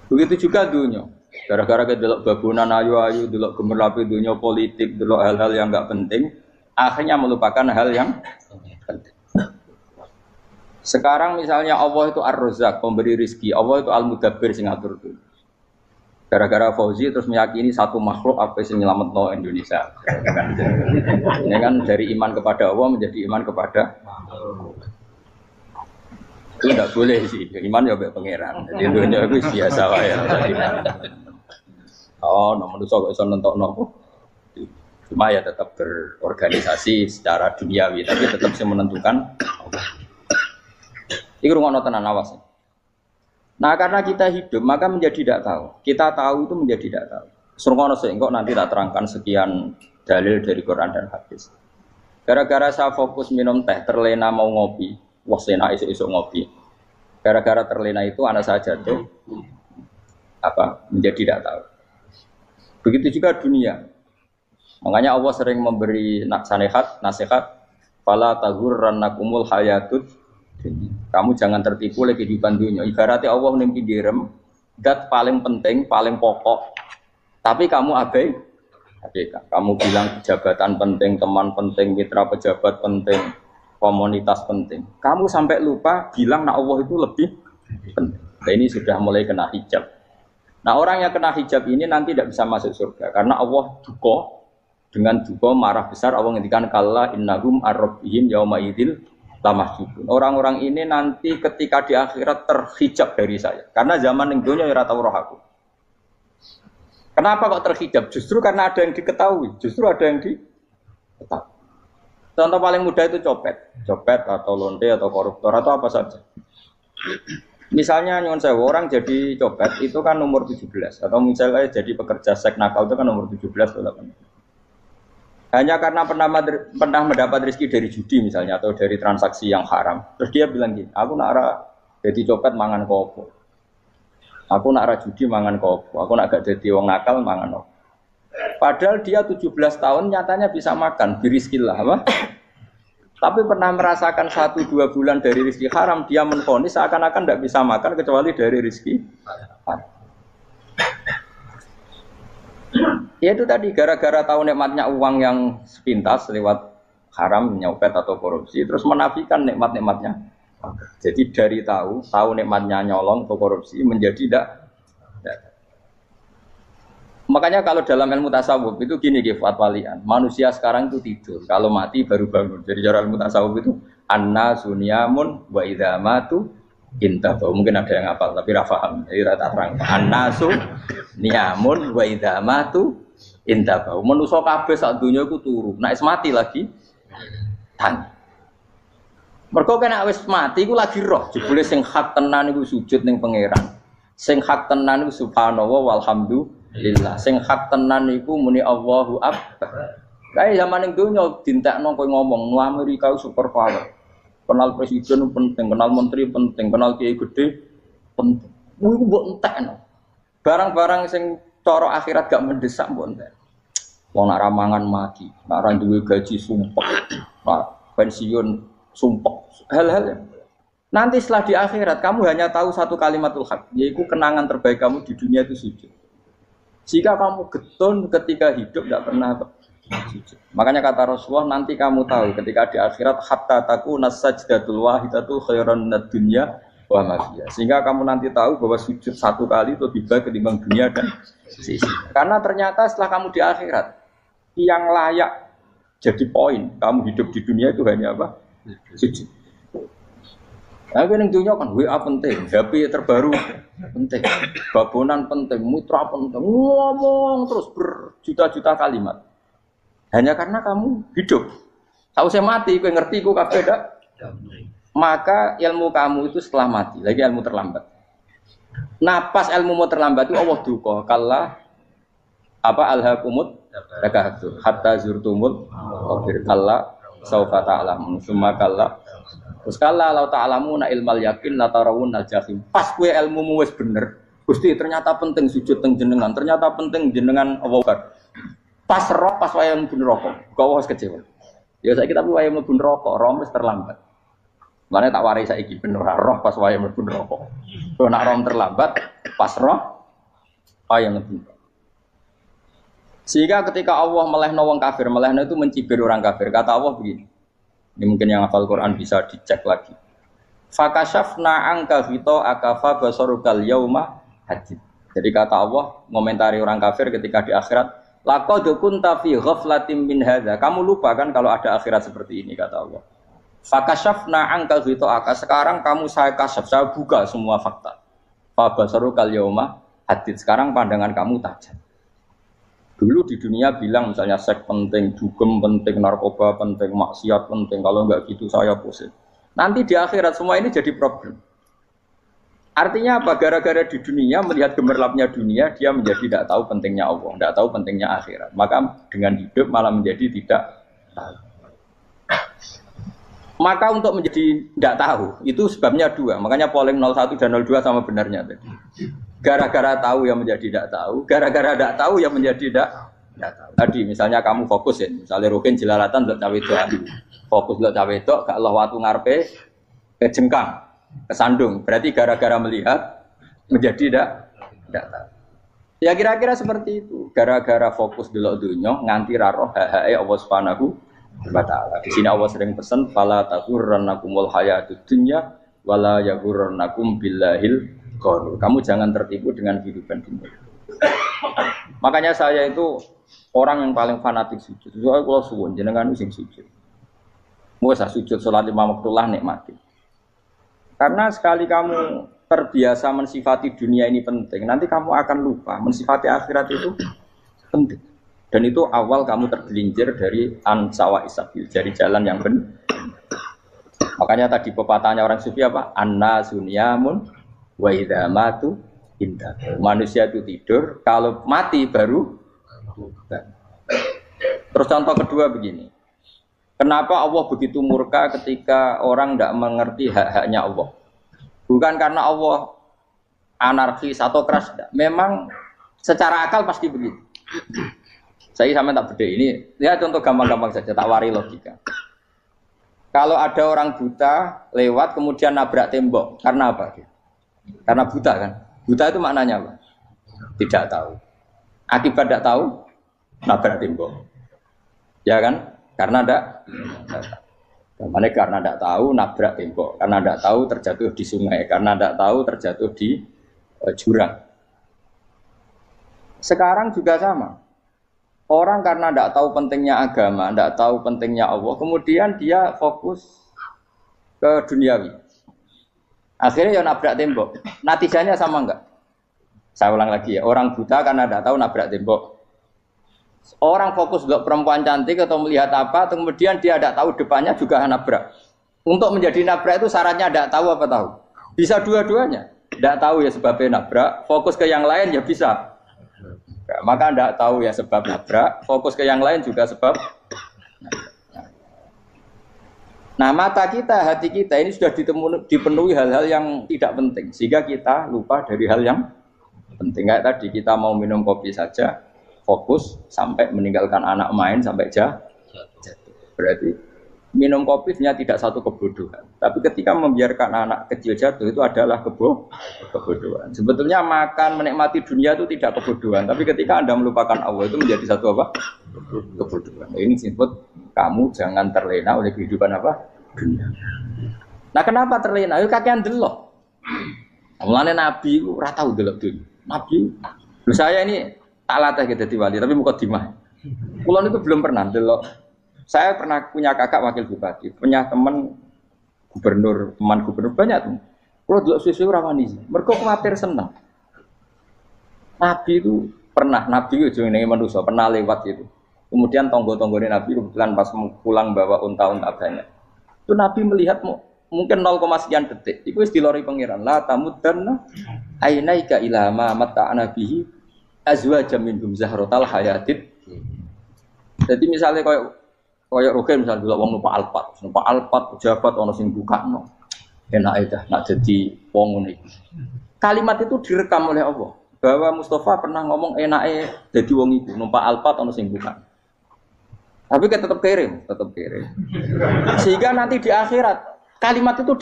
Begitu juga dunia. Gara-gara kita delok babunan ayu-ayu, delok gemerlapi dunia politik, delok hal-hal yang enggak penting, akhirnya melupakan hal yang penting. Sekarang misalnya Allah itu Ar-Razzaq, pemberi rizki, Allah itu Al-Mudabbir sing ngatur dunia. Gara-gara Fauzi terus meyakini satu makhluk apa yang nyelametno Indonesia. Ini kan dari iman kepada Allah menjadi iman kepada itu tidak boleh sih. Iman ya be pangeran. Jadi dunia itu biasa wae. Oh, nomor itu kok iso nentokno. Cuma ya tetap berorganisasi secara duniawi, tapi tetap sih menentukan. Iki rungokno tenan awas. Nah, karena kita hidup, maka menjadi tidak tahu. Kita tahu itu menjadi tidak tahu. Surungono sehingga nanti tak terangkan sekian dalil dari Quran dan hadis. Gara-gara saya fokus minum teh, terlena mau ngopi, wah sena isuk-isuk ngopi. Gara-gara terlena itu anak saya jatuh, menjadi tidak tahu. Begitu juga dunia. Makanya Allah sering memberi nasihat, fala taghurrannakumul hayatud. Kamu jangan tertipu oleh kehidupan dunia. Ibaratnya Allah nimpi direm, dat paling penting, paling pokok. Tapi kamu abaikan. Kamu bilang jabatan penting, teman penting, mitra pejabat penting, komunitas penting. Kamu sampai lupa bilang nah Allah itu lebih penting. Nah, ini sudah mulai kena hijab. Nah, orang yang kena hijab ini nanti tidak bisa masuk surga karena Allah dengan marah besar Allah ngendikan kalla innahum ar-rabbihim yauma idzil lamahjubun. Orang-orang ini nanti ketika di akhirat terhijab dari saya. Karena zaman yang dunia ora tau roh aku. Kenapa kok terhijab? Justru karena ada yang diketahui. Justru ada yang diketahui. Contoh paling mudah itu copet atau lonte atau koruptor atau apa saja. Misalnya nyuwun sewu orang jadi copet itu kan umur 17 atau misalnya jadi pekerja seks nakal itu kan umur 17 atau 18. Hanya karena pernah mendapat rezeki dari judi misalnya atau dari transaksi yang haram. Terus dia bilang gini, aku nak jadi copet mangan kopo. Aku nak judi mangan kopo. Aku nak gak jadi wong nakal mangan kopo. Padahal dia 17 tahun nyatanya bisa makan, birizkillah apa? Tapi pernah merasakan 1-2 bulan dari rezeki haram, dia menvonis seakan-akan tidak bisa makan kecuali dari rezeki haram. Ya itu tadi gara-gara tahu nikmatnya uang yang sepintas lewat haram, nyopet atau korupsi, terus menafikan nikmat-nikmatnya. Jadi dari tahu nikmatnya nyolong atau korupsi menjadi tidak. Makanya kalau dalam ilmu tasawuf itu gini fatwalian, manusia sekarang itu tidur, kalau mati baru bangun. Jadi cara ilmu tasawuf itu annasu niyamun wa idza matu intahu. Mungkin ada yang hafal tapi ra paham. Jadi rata terang. Annasu niyamun wa idza matu intahu. Manusa kabeh sak donya iku turu. Nek mati lagi tangi. Mergo kena wis mati iku lagi roh. Jebule sing hak tenan iku sujud ning pangeran. Sing hak tenan iku subhanallah walhamdulillah. Sing hak tenan iku muni Allahu akbar. Kae zaman ning donya dintekno kowe ngomong, "Nu Amerika super power." Kenal presiden penting, kenal menteri penting, kenal kiai gede penting. Iku mbok entekno. Barang-barang sing cara akhirat gak mendesak mbok entek. Wong nak ramangan mati, nak ra duwe gaji sumpek, nak pensiun sumpek. Hal-hal nanti setelah di akhirat kamu hanya tahu satu kalimatul haq, yaitu kenangan terbaik kamu di dunia itu sujud. Jika kamu getun ketika hidup tidak pernah sujud. Makanya kata Rasulullah, nanti kamu tahu ketika di akhirat hatta takuna sajdatul wahidatu khairan minad dunya wa ma fiha. Sehingga kamu nanti tahu bahwa sujud satu kali itu lebih baik ketimbang dunia dan sisi. Karena ternyata setelah kamu di akhirat yang layak jadi poin kamu hidup di dunia itu hanya apa? Sujud. Nah, yang dunia kan WA penting, HP terbaru penting, babonan penting, mitra penting, ngomong terus berjuta-juta kalimat. Hanya karena kamu hidup. Tahu saya mati, gue ngerti, gue kabeh dak. Maka ilmu kamu itu setelah mati, lagi ilmu terlambat. Nah, pas ilmu mau terlambat itu Allah duka, kalla apa alhaqumut takahtur hatta zurtumul qabir kalla saufa ta'lamun summa kalla terus kalla law ta'lamuna ilmal yakin la tarawun al-jahim. Pas kowe ilmumu wis bener, Gusti ternyata penting sujud teng jenengan, ternyata penting jenengan Allah. Pas roh pas wayah mlebu neraka, kok wis kecewa. Ya saiki tapi wayah mlebu neraka, roh wis terlambat. Mane tak warai saiki ben ora roh pas wayah mlebu neraka. Kok nak roh terlambat, pas roh wayah mlebu. Sehingga ketika Allah melehno wong kafir, melehno itu mencibir orang kafir. Kata Allah begini. Ini mungkin yang hafal Quran bisa dicek lagi. Fakashafna anka ghita akafa basarukal yauma hadid. Jadi kata Allah ngomentari orang kafir ketika di akhirat, laqad kunta fi ghaflatin min hadza. Kamu lupa kan kalau ada akhirat seperti ini kata Allah. Fakashafna anka ghita aka. Sekarang kamu saya kasaf, saya buka semua fakta. Fa basarukal yauma hadid. Sekarang pandangan kamu tajam. Dulu di dunia bilang misalnya seks penting, dugem penting, narkoba penting, maksiat penting. Kalau enggak gitu saya pusing. Nanti di akhirat semua ini jadi problem. Artinya apa? Gara-gara di dunia melihat gemerlapnya dunia, dia menjadi tidak tahu pentingnya Allah, tidak tahu pentingnya akhirat. Maka dengan hidup malah menjadi tidak tahu. Maka untuk menjadi tidak tahu itu sebabnya dua. Makanya polling 01 dan 02 sama benarnya tadi. Gara-gara tahu yang menjadi tidak tahu, gara-gara tidak tahu yang menjadi tidak tahu. Tadi misalnya kamu fokus ya, misalnya Rukin jelalatan untuk cawe doa, fokus untuk cawe doa, gak Allah waktu ngarepe kejengkang, kesandung. Berarti gara-gara melihat menjadi tidak tahu. Ya kira-kira seperti itu. Gara-gara fokus delok dunya nganti ra roh hae Allah Subhanahu wa taala. Di sini Allah sering pesan fala taghurrannakumul hayatud dunya wala yaghurrannakum billahil ghurur. Kamu jangan tertipu dengan kehidupan dunia. Makanya saya itu orang yang paling fanatik sujud. Soalnya kalau suwun jenengan sing sujud. Mau sujud salat 5 waktu lah nikmati. Karena sekali kamu terbiasa mensifati dunia ini penting, nanti kamu akan lupa mensifati akhirat itu penting. Dan itu awal kamu tergelincir dari ansawa isabil, dari jalan yang benar. Makanya tadi pepatahnya orang sufi apa? Annasu niyamun wa idza matu indah. Manusia itu tidur, kalau mati baru. Terus contoh kedua begini. Kenapa Allah begitu murka ketika orang tidak mengerti hak-haknya Allah? Bukan karena Allah anarkis atau keras, tidak. Memang secara akal pasti begitu. Saya sama tak beda ini. Ya contoh gampang-gampang saja, tak wari logika. Kalau ada orang buta lewat kemudian nabrak tembok, karena apa? Karena buta kan? Buta itu maknanya apa? Tidak tahu. Akibat tidak tahu, nabrak tembok. Ya kan? Karena tidak tahu. Karena tidak tahu, nabrak tembok. Karena tidak tahu, terjatuh di sungai. Karena tidak tahu, terjatuh di jurang. Sekarang juga sama. Orang karena tidak tahu pentingnya agama, tidak tahu pentingnya Allah, kemudian dia fokus ke duniawi. Akhirnya ya nabrak tembok. Natijanya sama enggak? Saya ulang lagi ya, orang buta karena tidak tahu nabrak tembok. Orang fokus untuk perempuan cantik atau melihat apa, kemudian dia tidak tahu depannya juga nabrak. Untuk menjadi nabrak itu syaratnya tidak tahu apa tahu? Bisa dua-duanya. Tidak tahu ya sebabnya nabrak, fokus ke yang lain ya bisa. Nah, maka tidak tahu ya sebab nabrak, fokus ke yang lain juga sebab. Nah, mata kita, hati kita ini sudah dipenuhi hal-hal yang tidak penting, sehingga kita lupa dari hal yang penting. Kayak tadi kita mau minum kopi saja, fokus sampai meninggalkan anak main sampai jatuh. Berarti minum kopi sebenarnya tidak satu kebodohan, tapi ketika membiarkan anak kecil jatuh itu adalah kebodohan. Sebetulnya makan menikmati dunia itu tidak kebodohan, tapi ketika Anda melupakan Allah itu menjadi satu apa? Kebodohan. Nah, ini disebut kamu jangan terlena oleh kehidupan apa? Dunia. Nah, kenapa terlena? Yuk kakean delok. Mulane Nabi itu ora tau delok dunia. Nabi, saya ini tak latih gitu di wali, tapi mukadimah. Kulo itu belum pernah delok. Saya pernah punya kakak wakil bupati, punya teman gubernur banyak tuh. Kalau dulu susu rawani, mereka khawatir senang. Nabi itu pernah, Nabi itu jenenge manusia pernah lewat itu. Kemudian tonggo-tonggone Nabi kebetulan pas pulang bawa unta-unta banyak. Itu Nabi melihat mungkin 0, sekian detik. Itu dilori pangeran. La tamuddanna ainaika ila ma mata'ana bihi azwajam minhum zahratal hayatid. Jadi misalnya kayak Rogen misalnya dulu wong numpak Alphard pejabat ono sing bukakno. Enak aja nak jadi wong ngene iki. Kalimat itu direkam oleh Allah bahwa Mustafa pernah ngomong enake dadi wong iku numpak Alphard ono sing buka. Tapi kan tetap kirim. Sehingga nanti di akhirat kalimat itu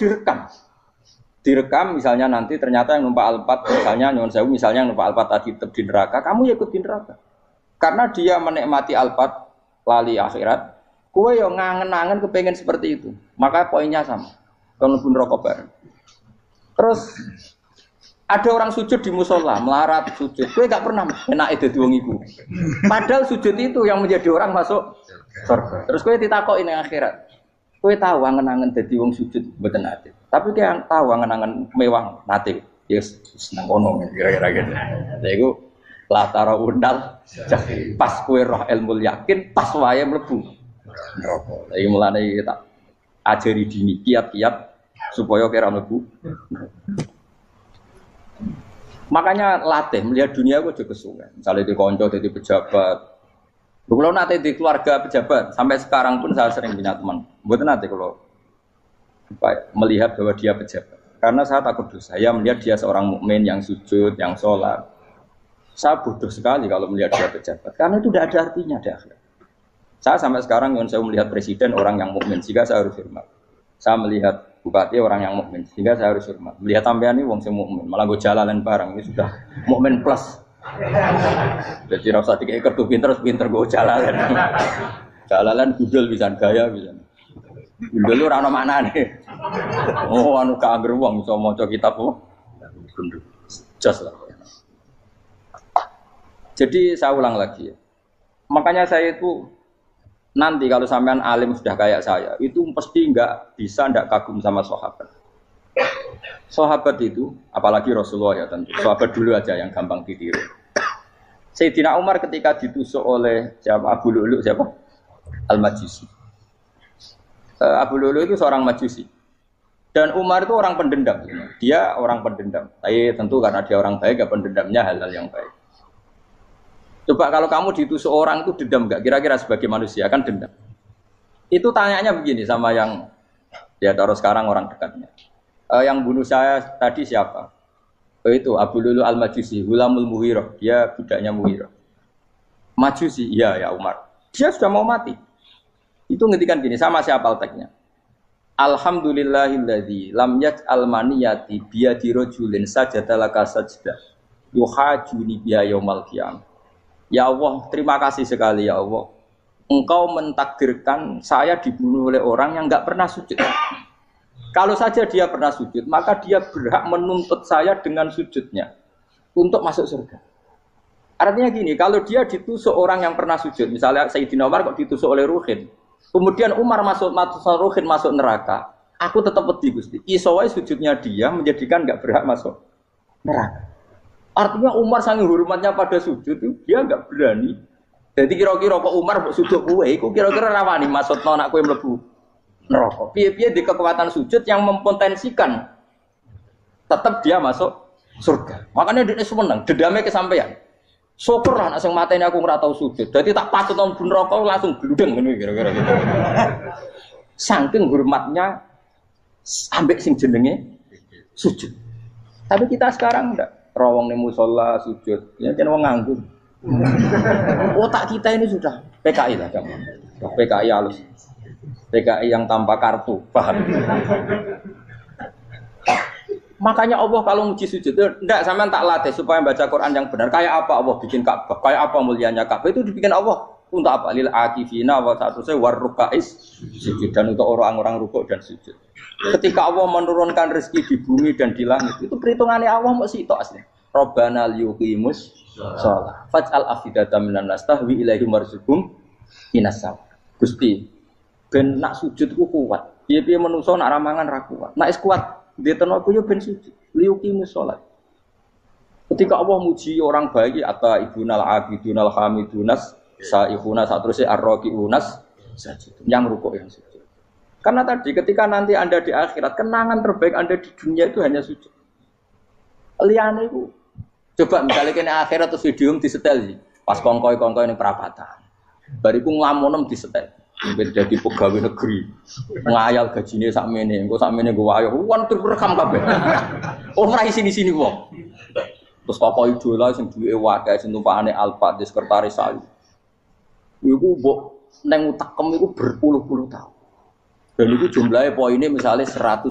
direkam misalnya nanti ternyata yang numpak Alphard misalnya nyuwun sewu misalnya yang numpak Alphard tadi tetap di neraka, kamu ya ikut di neraka. Karena dia menikmati Alphard lali akhirat. Kue yang ngangen-ngangen kepengen seperti itu, maka poinnya sama. Kalau pun rokok bareng. Terus ada orang sujud di musola, melarat sujud. Kue gak pernah enak itu wong iku. Padahal sujud itu yang menjadi orang masuk surga. Terus kue ditakoki ning akhirat. Kue tahu angen-angen dadi wong sujud mboten nate. Tapi kue tahu angen-angen mewah nate. Yes, seneng kono kira-kira gitu. Lha iku latara undal pas kue roh ilmu yakin pas wae mlebu neraka. Iki mulane tak ajari dini kiat-kiat supaya kira mlebu. Makanya latih melihat dunia kok juga kesuwen. Misalnya di konco jadi pejabat. Kalau nanti di keluarga pejabat sampai sekarang pun saya sering punya teman. Mboten nanti kalau melihat bahwa dia pejabat. Karena saya takut dosa. Saya melihat dia seorang mukmin yang sujud, yang sholat. Saya bodoh sekali kalau melihat dia pejabat. Karena itu tidak ada artinya di akhirat. Saya sampai sekarang yang saya melihat presiden orang yang mukmin, sehingga saya harus hormat. Saya melihat bupati orang yang mukmin, sehingga saya harus hormat. Melihat sampean ini wong sing mukmin, malah gue jalalan barang ini sudah mukmin plus. Jadi rasa dikei kertu pinter gue jalalan. Jalalan gudul bisa gaya bisa. Gudul lu ora ono maknane. Oh anu kaangger wong iso maca kitab kok. Gundul. Jos lah. Jadi saya ulang lagi ya. Makanya saya itu nanti kalau sampean alim sudah kayak saya, itu pasti nggak kagum sama sahabat. Sahabat itu, apalagi Rasulullah ya tentu. Sahabat dulu aja yang gampang ditiru. Sayyidina Umar ketika ditusuk oleh siapa? Abu Lu'lu siapa? Al-Majusi. Abu Lu'lu itu seorang Majusi. Dan Umar itu orang pendendam. Dia orang pendendam. Tapi tentu karena dia orang baik, ya pendendamnya hal-hal yang baik. Coba kalau kamu ditusuk orang itu dendam enggak? Kira-kira sebagai manusia kan dendam. Itu tanyanya begini sama yang ya taruh sekarang orang dekatnya. Yang bunuh saya tadi siapa? Itu Abu Lulu Al-Majusi, Hulamul Muhirah. Dia budaknya Muhirah. Majusi, iya ya Umar. Dia sudah mau mati. Itu ngetikan gini, sama siapa alteknya? Alhamdulillahilladzi lam yaj'al maniyati biyadi rajulin sajadalaka sajdah yuhajuni biya yaumal qiyamah. Ya Allah, terima kasih sekali ya Allah. Engkau mentakdirkan saya dibunuh oleh orang yang enggak pernah sujud. Kalau saja dia pernah sujud, maka dia berhak menuntut saya dengan sujudnya untuk masuk surga. Artinya gini, kalau dia ditusuk orang yang pernah sujud, misalnya Sayyidina Umar kok ditusuk oleh Ruhin, kemudian Umar Ruhin masuk neraka, aku tetap pedih Gusti. Isowai sujudnya dia menjadikan enggak berhak masuk neraka. Artinya Umar sangat hormatnya pada sujud itu dia enggak berani. Jadi kira-kira kok Umar sujud kowe iku kira-kira rawani maksudno anak kowe mlebu neraka. Piye-piye di kekuatan sujud yang mempotensikan tetap dia masuk surga. Makanya dia seneng, dendamnya kesampaian. Syukurlah nek sing mateni aku ora tau sujud. Dadi tak patut nang neraka langsung gludeng ngene kira-kira gitu. Saking hormatnya ambek sing jenenge sujud. Tapi kita sekarang enggak. Rawong ning musala sujud, ya jan wong nganggur. Otak kita ini sudah PKI lah kamu. PKI halus. PKI yang tanpa kartu, paham? Makanya Allah kalau muji sujud, enggak sampean tak latih supaya baca Quran yang benar. Kayak apa Allah bikin Ka'bah? Kayak apa mulianya Ka'bah? Itu dibikin Allah untuk apa? Lil akifina wa satusai warrukais sujud, dan untuk orang-orang rukuk dan sujud. Ketika Allah menurunkan rezeki di bumi dan di langit, itu perhitungannya Allah mau sitok asli. Rabbana liyuqimus shalah faj'al afidatan minan nas tahwi ilaihim warzuqhum minas sama. Gusti, ben nak sujud ku kuat. Piye-piye menungso nak ramangan ra kuat. Nak is kuat dia tenaga yo ben sujud. Liyuqimus shalah. Ketika Allah muji orang baik atau ibunal abidunal hamidunas saihuna satruse arraqiunas sajid. Yang rukuk yang sujud. Karena tadi ketika nanti Anda di akhirat, kenangan terbaik Anda di dunia itu hanya sujud. Liyane iku coba misalnya kene akhirat terus video disetel iki. Pas kongkoi-kongkoi ning perapatan. Bariku nglamunem disetel. Beda di pegawai negeri. Ngayal gajine sakmene, engko sakmene go ayo. Wan direkam kabeh. Ora sini-sini wong. Terus tokoh idola sing duwe wae sing tumpakane Alphard di sekretaris saya. Iku mbok nang utekem iku berpuluh-puluh tahun. Dan itu jumlahnya poinnya misalnya 100.000.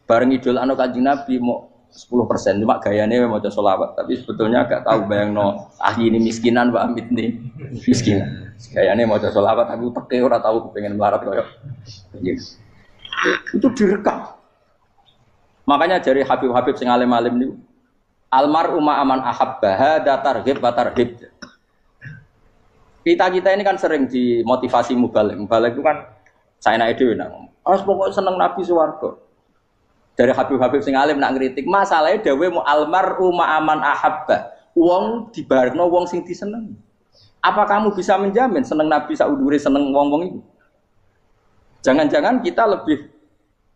Bareng idol anu Kanjeng Nabi mau 10%, cuma gayanya mau coba sholawat. Tapi sebetulnya agak tahu bayang no ahli ini miskinan, Mbak Amit nih miskinan. Gayanya mau coba sholawat, tapi uteknya orang tahu pengen melarat koyok. Yes. Itu direkam. Makanya dari Habib-Habib sing alim-alim nih, almar umma aman ahabbaha datarhib batarhib. Kita ini kan sering dimotivasi mubalik. Mubalik itu kan saya naik dewi nang. Harus pokoknya seneng Nabi swarga. Dari Habib-Habib sing alim nak ngritik, masalahnya dawe mu almar umma aman ahabba. Wong dibarno wong sing diseneng. Apa kamu bisa menjamin seneng Nabi saudure seneng wong-wong itu? Jangan-jangan kita lebih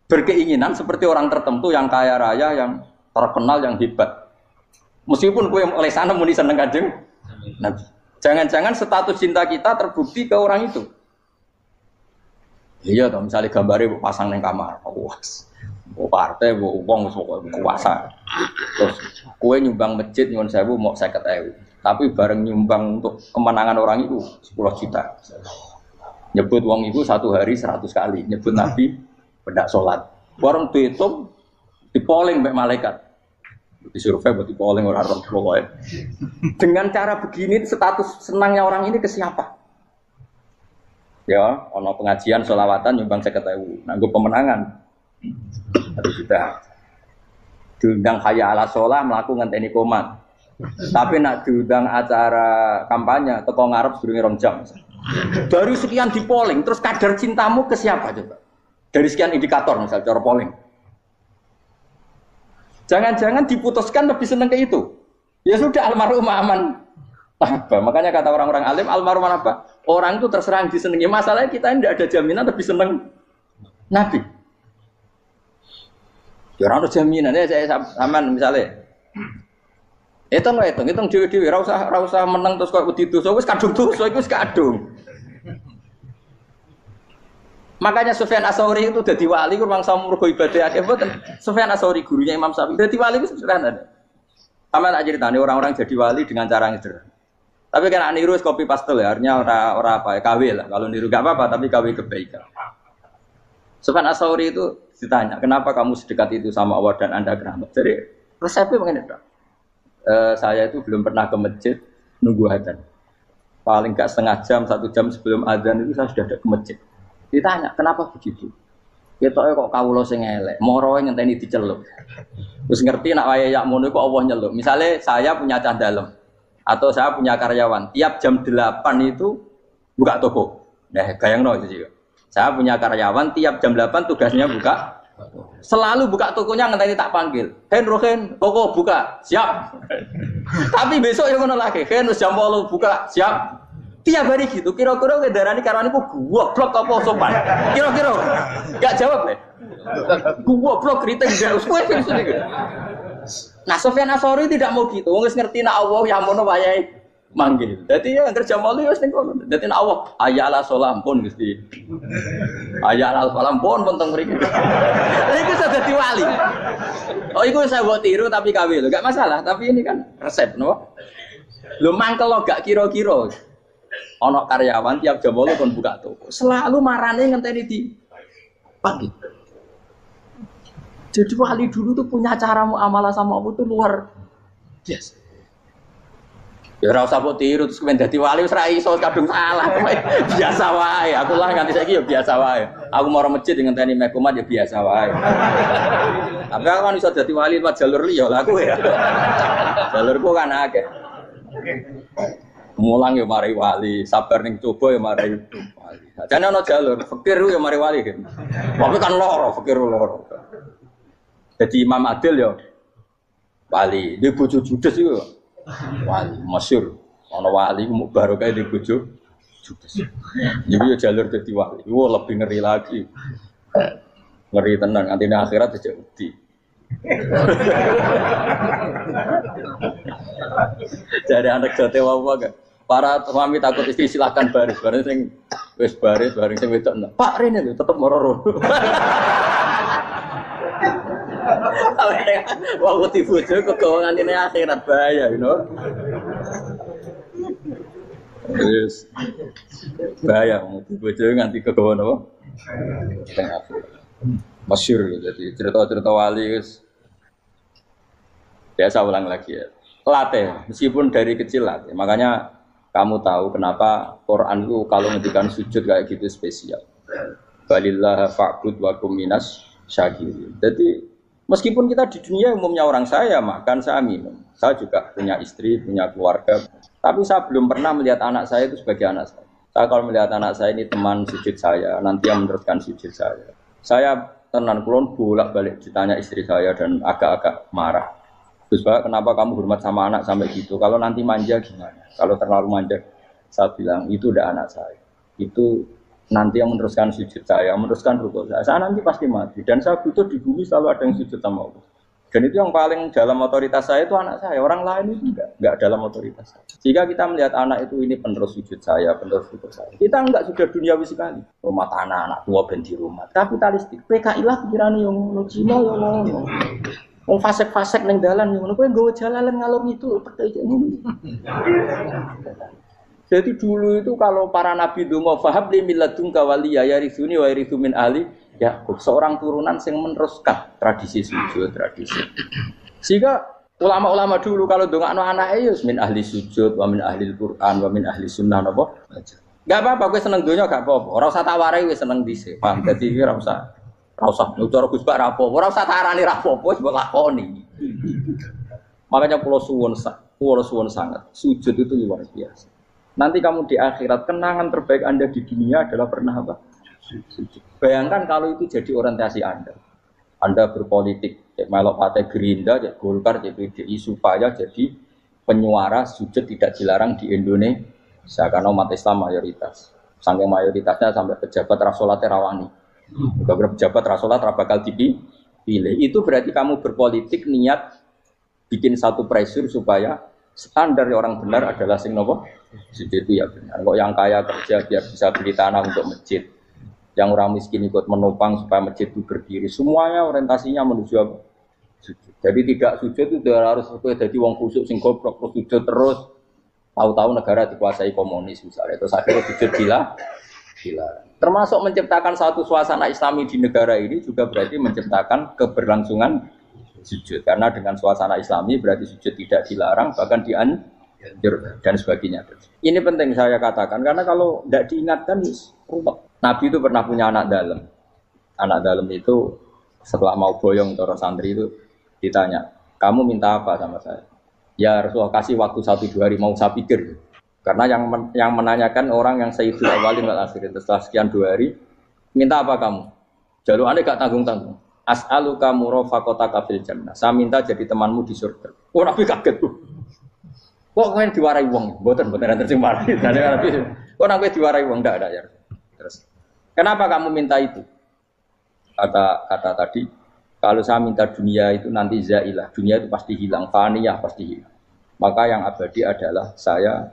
berkeinginan seperti orang tertentu yang kaya raya, yang terkenal, yang hebat. Meskipun kowe oleh sana muni seneng Kanjeng Nabi. Jangan-jangan status cinta kita terbukti ke orang itu. Iya toh, misalnya gambarnya pasang neng kamar, puas. Partai, uang, kuasa. Terus, kue nyumbang masjid nyuwun sewu mau 50.000. Tapi bareng nyumbang untuk kemenangan orang itu 10 juta. Nyebut uang itu satu hari 100 kali. Nyebut Nabi bedak sholat. Warung dihitung, dipoling mbak malaikat. Disurvei buat dipoling orang-orang pokoknya. Dengan cara begini, status senangnya orang ini ke siapa? Ya, ono pengajian sholawatan nyumbang 50.000. Nanggo pemenangan. Harus sudah diundang kaya ala sholah melakukan ngenteni komat. Tapi nak diundang acara kampanye teko ngarep sedurunge 2 jam. Baru sekian di polling, terus kadar cintamu ke siapa coba? Dari sekian indikator misal cara polling. Jangan-jangan diputuskan lebih seneng ke itu. Ya sudah almarhum aman. Apa? Makanya kata orang-orang alim almarhum apa? Orang itu terserah disenengi. Masalahnya kita tidak ada jaminan lebih seneng Nabi. Ya orang jaminan ya saya aman misalnya. Hitung dewi-dewi, ra usah menang terus kok wedi dosa wis kadung dosa iku wis kadung. Makanya Sufyan Ats-Tsauri itu dadi wali ku mangsa murgo ibadah akeh mboten. Sufyan Ats-Tsauri gurunya Imam Syafi'i dadi wali ku sederhana. Sama tak ceritane orang-orang jadi wali dengan cara yang sederhana. Tapi kan niru copy paste ya, artinya ora apa ya KW lah. Kalau niru gak apa-apa tapi KW kebaikan. Sufyan Ats-Tsauri itu ditanya, kenapa kamu sedekat itu sama Allah dan Anda keramat? Jadi resepnya begini, saya itu belum pernah ke masjid nunggu adzan. Paling enggak setengah jam, 1 jam sebelum adzan itu saya sudah ada ke masjid. Ditanya, kenapa begitu? Ketoke kok kawula sing elek, moroe ngenteni diceluk. Terus ngerti nak wayahe yak ngono kok Allah nyeluk. Misalnya saya punya cah dalem atau saya punya karyawan, tiap jam 8 itu buka toko. Nah, gayangno itu sih. Saya punya karyawan tiap jam 8 tugasnya buka. Selalu buka tokonya ngenteni tak panggil. Rohen, toko buka. Siap. Tapi besok yang ngono lagi. Jam 8 buka. Siap. Tiap hari gitu. Kira-kira kendaraan karyawan itu goblok apa sopan? Kira-kira. Enggak jawab deh. Goblok kritik enggak usah gitu. Nah, Sufyan Ats-Tsauri tidak mau gitu. Wong wis ngerti nak Allah ya mono wayahe manggil. Dadi ya kerja malu wis ning kono. Dadi nek Allah ayala salam pun Gusti. Ayala salam pun teng mriki. Iku sudah dadi wali. Oh iku saya buat tiru tapi KW lho, gak masalah. Tapi ini kan resep no. Lho mangkel lo gak kira-kira. Ana karyawan tiap jam 8 kon buka toko. Selalu marane ngenteni di pagi. Jadi wali dulu tuh punya cara muamalah sama Allah tuh luar biasa. Ya ora usah mbok tiru terus kemen dadi wali wis ra iso kadung salah. Biasa wae. Aku lah nganti saiki ya biasa wae. Aku mau masjid ngenteni mek kumat ya biasa wae. Tapi aku kan iso dadi wali lewat jalur liya lah aku ya. Jalurku kan akeh. Mulang ya mari wali, sabar ning coba ya mari wali. Jane ana jalur fikir ya mari wali kan. Tapi kan loro, fikir loro. Jadi Imam Adil ya wali, dia bojo judes iku wali masyhur. Ana wali ku barokah di bojo judes. Jadi ya jalur dadi wali. Wah lebih ngeri lagi. Ngeri tenan nganti akhirat aja wedi. Jadi anak jote apa gak? Para suami takut istri silakan baris, bareng sing wis baris, bareng sing wedok. Pak Rene lho tetep mororo. Waktu dibojo kegawa ngantine akhirat bahaya, you know. Terus bahaya dibojo nganti kegawa napa? Masyhur jadi cerita-cerita wali guys. Biasa ulang lagi ya. Latih, meskipun dari kecil latih. Makanya kamu tahu kenapa Quran itu kalau ngendikan sujud kayak gitu spesial. Balillah fa'bud wa kum minas syakirin. Jadi meskipun kita di dunia umumnya orang saya makan, saya minum. Saya juga punya istri, punya keluarga. Tapi saya belum pernah melihat anak saya itu sebagai anak saya. Saya kalau melihat anak saya ini teman sujud saya, nanti yang meneruskan sujud saya. Saya tenan kulon bolak-balik ditanya istri saya dan agak-agak marah. Terus Pak, kenapa kamu hormat sama anak sampai gitu? Kalau nanti manja gimana? Kalau terlalu manja, saya bilang itu udah anak saya. Itu nanti yang meneruskan sujud saya, meneruskan rukuk saya. Saya nanti pasti mati. Dan saya butuh di bumi selalu ada yang sujud sama Allah. Dan itu yang paling dalam otoritas saya itu anak saya. Orang lain itu enggak dalam otoritas saya. Jika kita melihat anak itu ini penerus sujud saya, penerus rukuk saya. Kita enggak sudah duniawi sekali. Rumah tanah, anak tua ben di rumah. Kapitalistik. PKI lah pikirannya yang Cina yang wong fasek-fasek ning dalan ngono kowe nggawa jalalan ngalor itu percaya ngono. Jadi dulu itu kalau para nabi donga fahab li milladunka waliya yarithuni wa yarithu min ahli Yakub, seorang turunan yang meneruskan tradisi sujud, tradisi. Sehingga ulama-ulama dulu kalau dongakno anake ya min ahli sujud wa min ahli Al-Qur'an wa min ahli sunnah napa. Enggak apa-apa kowe seneng donya gak apa-apa. Ora usah tak warai wis seneng dhisik. Paham dadi iki ora usah cara Gus Bak rapo, ora usah tarani rapo, wis mbok lakoni. Makanya pulau suwun sangat. Sujud itu luar biasa. Nanti kamu di akhirat kenangan terbaik Anda di dunia adalah pernah apa? Sujud. Bayangkan kalau itu jadi orientasi Anda. Anda berpolitik, melok partai Gerindra, Golkar, PDI supaya jadi penyuara sujud tidak dilarang di Indonesia karena umat Islam mayoritas. Saking mayoritasnya sampai pejabat rasolat rawani. Beberapa pejabat rasolat bakal dipilih. Itu berarti kamu berpolitik niat bikin satu pressure supaya standar orang benar adalah sing nopo sujud itu ya benar. Kok yang kaya kerja biar bisa beli tanah untuk masjid, yang orang miskin ikut menopang supaya masjid itu berdiri. Semuanya orientasinya menuju apa? Sujud. Jadi tidak sujud itu harus jadi wong kusuk sing goblok terus sujud terus. Tahu-tahu negara dikuasai komunis misalnya. Terus akhirnya sujud gila. Termasuk menciptakan satu suasana Islami di negara ini juga berarti menciptakan keberlangsungan sujud. Karena dengan suasana Islami berarti sujud tidak dilarang, bahkan dianjurkan dan sebagainya. Ini penting saya katakan karena kalau tidak diingatkan, ruwet. Nabi itu pernah punya anak dalam. Anak dalam itu setelah mau boyong toro santri itu ditanya, kamu minta apa sama saya? Ya Rasulullah kasih waktu 1-2 hari mau saya pikir. Karena yang menanyakan orang yang Sayyidul Awwalin wal Akhirin setelah sekian 2 hari, minta apa kamu? Jaluannya gak tanggung-tanggung. As'aluka murafaqataka fil jannah. Saya minta jadi temanmu di surga. Oh Nabi kaget tuh. Kok kalian diwarai wong? Mboten terjemah marahi. Kok Nabi diwarai wong ndak ada ya. Terus kenapa kamu minta itu? Kata tadi, kalau saya minta dunia itu nanti zailah. Dunia itu pasti hilang, faniyah pasti hilang. maka yang abadi adalah saya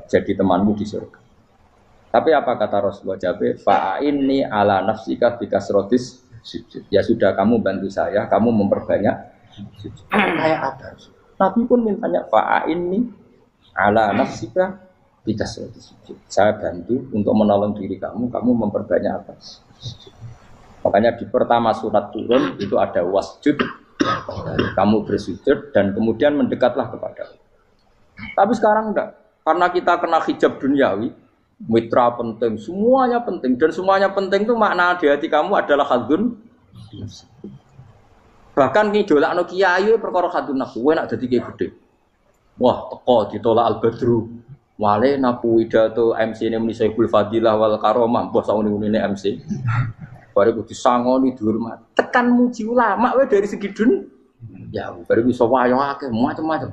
jadi temanmu di surga. Tapi apa kata Rasulullah Jabe? Fa'inni ala nafsika bikasrotis sujud. Ya sudah, kamu bantu saya, kamu memperbanyak sujud. Kayak apa? Nabi pun mintanya fa'inni ala nafsika bikasrotis sujud. Saya bantu untuk menolong diri kamu, kamu memperbanyak apa? Sujud. Makanya di pertama surat turun itu ada wasjud, kamu bersujud dan kemudian mendekatlah kepada Allah. Tapi sekarang enggak, karena kita kena hijab duniawi, mitra penting, semuanya penting, dan semuanya penting itu makna di hati kamu adalah khadun. Bahkan ngidolakno kiai perkara khadun nafsu, kowe nak dadi kiai gede. Wah, teko ditolak al-badru. Wale napu widato MC ne muni Saiful Fadilah wal Karomah, mbah sauni-unine MC. Bare kudu sangoni dihormat. Tekan muji ulama wae dari segi ya, bare bisa wayo akeh macam-macam.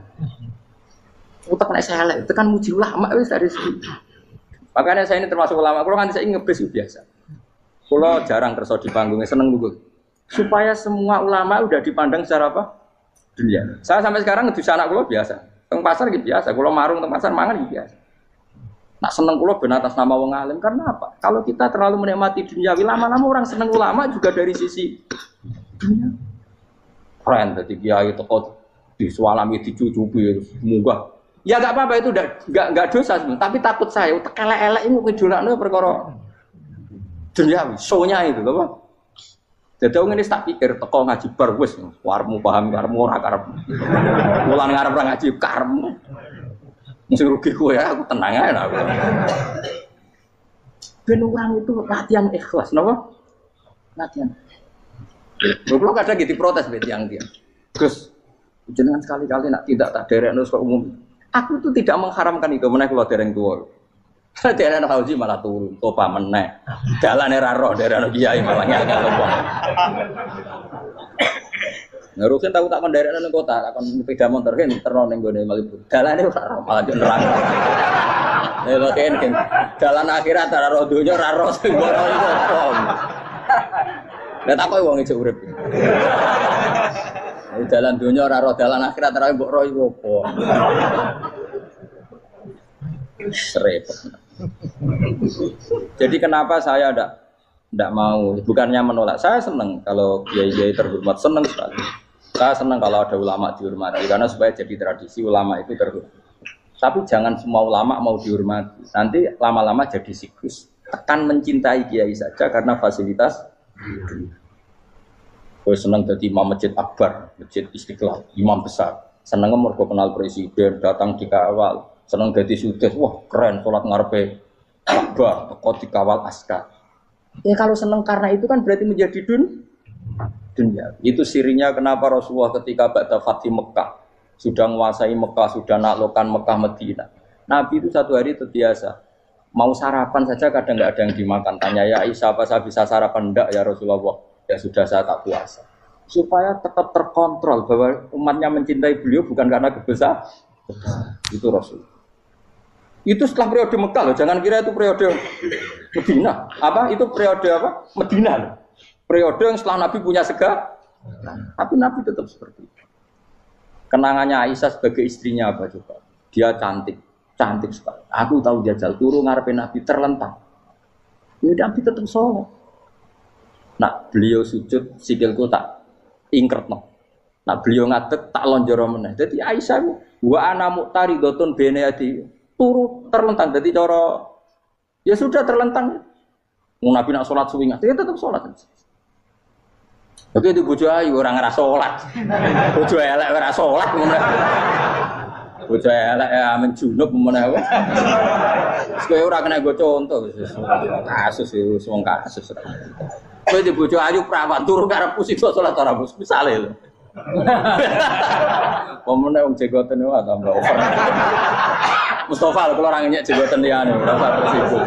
Utak nek elek, tekan muji ulama wis dari segi. Makanya saya ini termasuk ulama, kalau kan saya ngebes biasa. Kalau jarang kerso di panggungnya, seneng dulu. Supaya semua ulama udah dipandang secara apa? Dunia. Saya sampai sekarang di sana kalau biasa. Teng pasar gitu biasa. Kalau marung teng pasar mangan gitu biasa. Nak seneng kalau ben atas nama wong alim karena apa? Kalau kita terlalu menikmati dunia, lama-lama orang seneng ulama juga dari sisi dunia. Keren, jadi kiai teko disualami dicucupi munggah. Ya enggak apa-apa itu enggak dosa sebenarnya, tapi takut saya elek-elek ini ngejolakno perkara duniawi, show-nya itu lho. Jadi wong ini tak pikir teko ngaji bar wis warmu paham karemu ora karep. Mulan ngarep ora ngaji karemu. Mesti rugi kowe ya, aku tenang ae lah. Ben orang itu latihan ikhlas, napa? Latihan. Kalau kadang gitu protes be tiang-tiang. Gus, jenengan sekali-kali nak tidak tak derekno kok umum. Aku itu tidak mengharamkan itu, meneh kula dereng tuwa. Dereng haji malah turun, topa meneh. Dalane ra roh dereng kiai malah ngel wong. Ngerusin tahu tak kon derekno ning kota, tak kon sepeda motor kan terno ning gone Malibu. Dalane ora roh malah nerang. Lha kene dalan akhirat ora roh donya ora roh sing ora iku apa. Lah tak kowe wong ijo urip. Dalan donya ora roh dalan akhirat ora mbok roh iku apa. Repot. Jadi kenapa saya tidak mau, bukannya menolak, saya senang kalau kiai-kiai terhormat, senang sekali. Saya senang kalau ada ulama dihormati, karena supaya jadi tradisi ulama itu terhormat. Tapi jangan semua ulama mau dihormati, nanti lama-lama jadi siklus. Akan mencintai kiai saja karena fasilitas. Gue senang jadi imam masjid akbar, masjid Istiqlal, imam besar. Senang mergo kenal presiden, datang dikawal. Senang jadi sudes, wah keren, sholat ngarepe akbar, teko dikawal askar. Ya kalau senang karena itu kan berarti menjadi dunia. Itu sirinya kenapa Rasulullah ketika ba'da Fathi Mekah sudah menguasai Mekah, sudah naklukkan Mekah Madinah. Nabi itu satu hari terbiasa mau sarapan saja kadang nggak ada yang dimakan. Tanya ya Aisyah, apa saya bisa sarapan? Enggak ya Rasulullah. Ya sudah saya tak puasa. Supaya tetap terkontrol bahwa umatnya mencintai beliau bukan karena kebesaran. Itu Rasul. Itu setelah periode Mekah loh, jangan kira itu periode Medina. Apa? Itu periode apa? Medina loh. Periode yang setelah Nabi punya segala. Tapi Nabi tetap seperti itu. Kenangannya Aisyah sebagai istrinya apa coba? Dia cantik, cantik sekali. Aku tahu jajal turu ngarepin Nabi terlentang. Ya Nabi tetap sholat. Nah beliau sujud sikilku tak ingkret no. Nah beliau ngadeg tak lonjoro meneh. Jadi Aisyah wa ana muqtaridotun bene adi turu terlentang. Jadi cara ya sudah terlentang. Mau Nabi nak sholat suwi dia tetap sholat. Oke itu bojo ayu orang ngerasa sholat. Bojo elek ora sholat ngono. Bojo elek amen junub ngono. Kowe ora kena go contoh kasus itu wong kasus. Kowe di bojo ayu prawan turu karep pusito sholat ora bos misale lho. Pomone wong jegoten wae tambah over. Mustafa kalau orang nyek jegoten liyane ora usah tersibuk.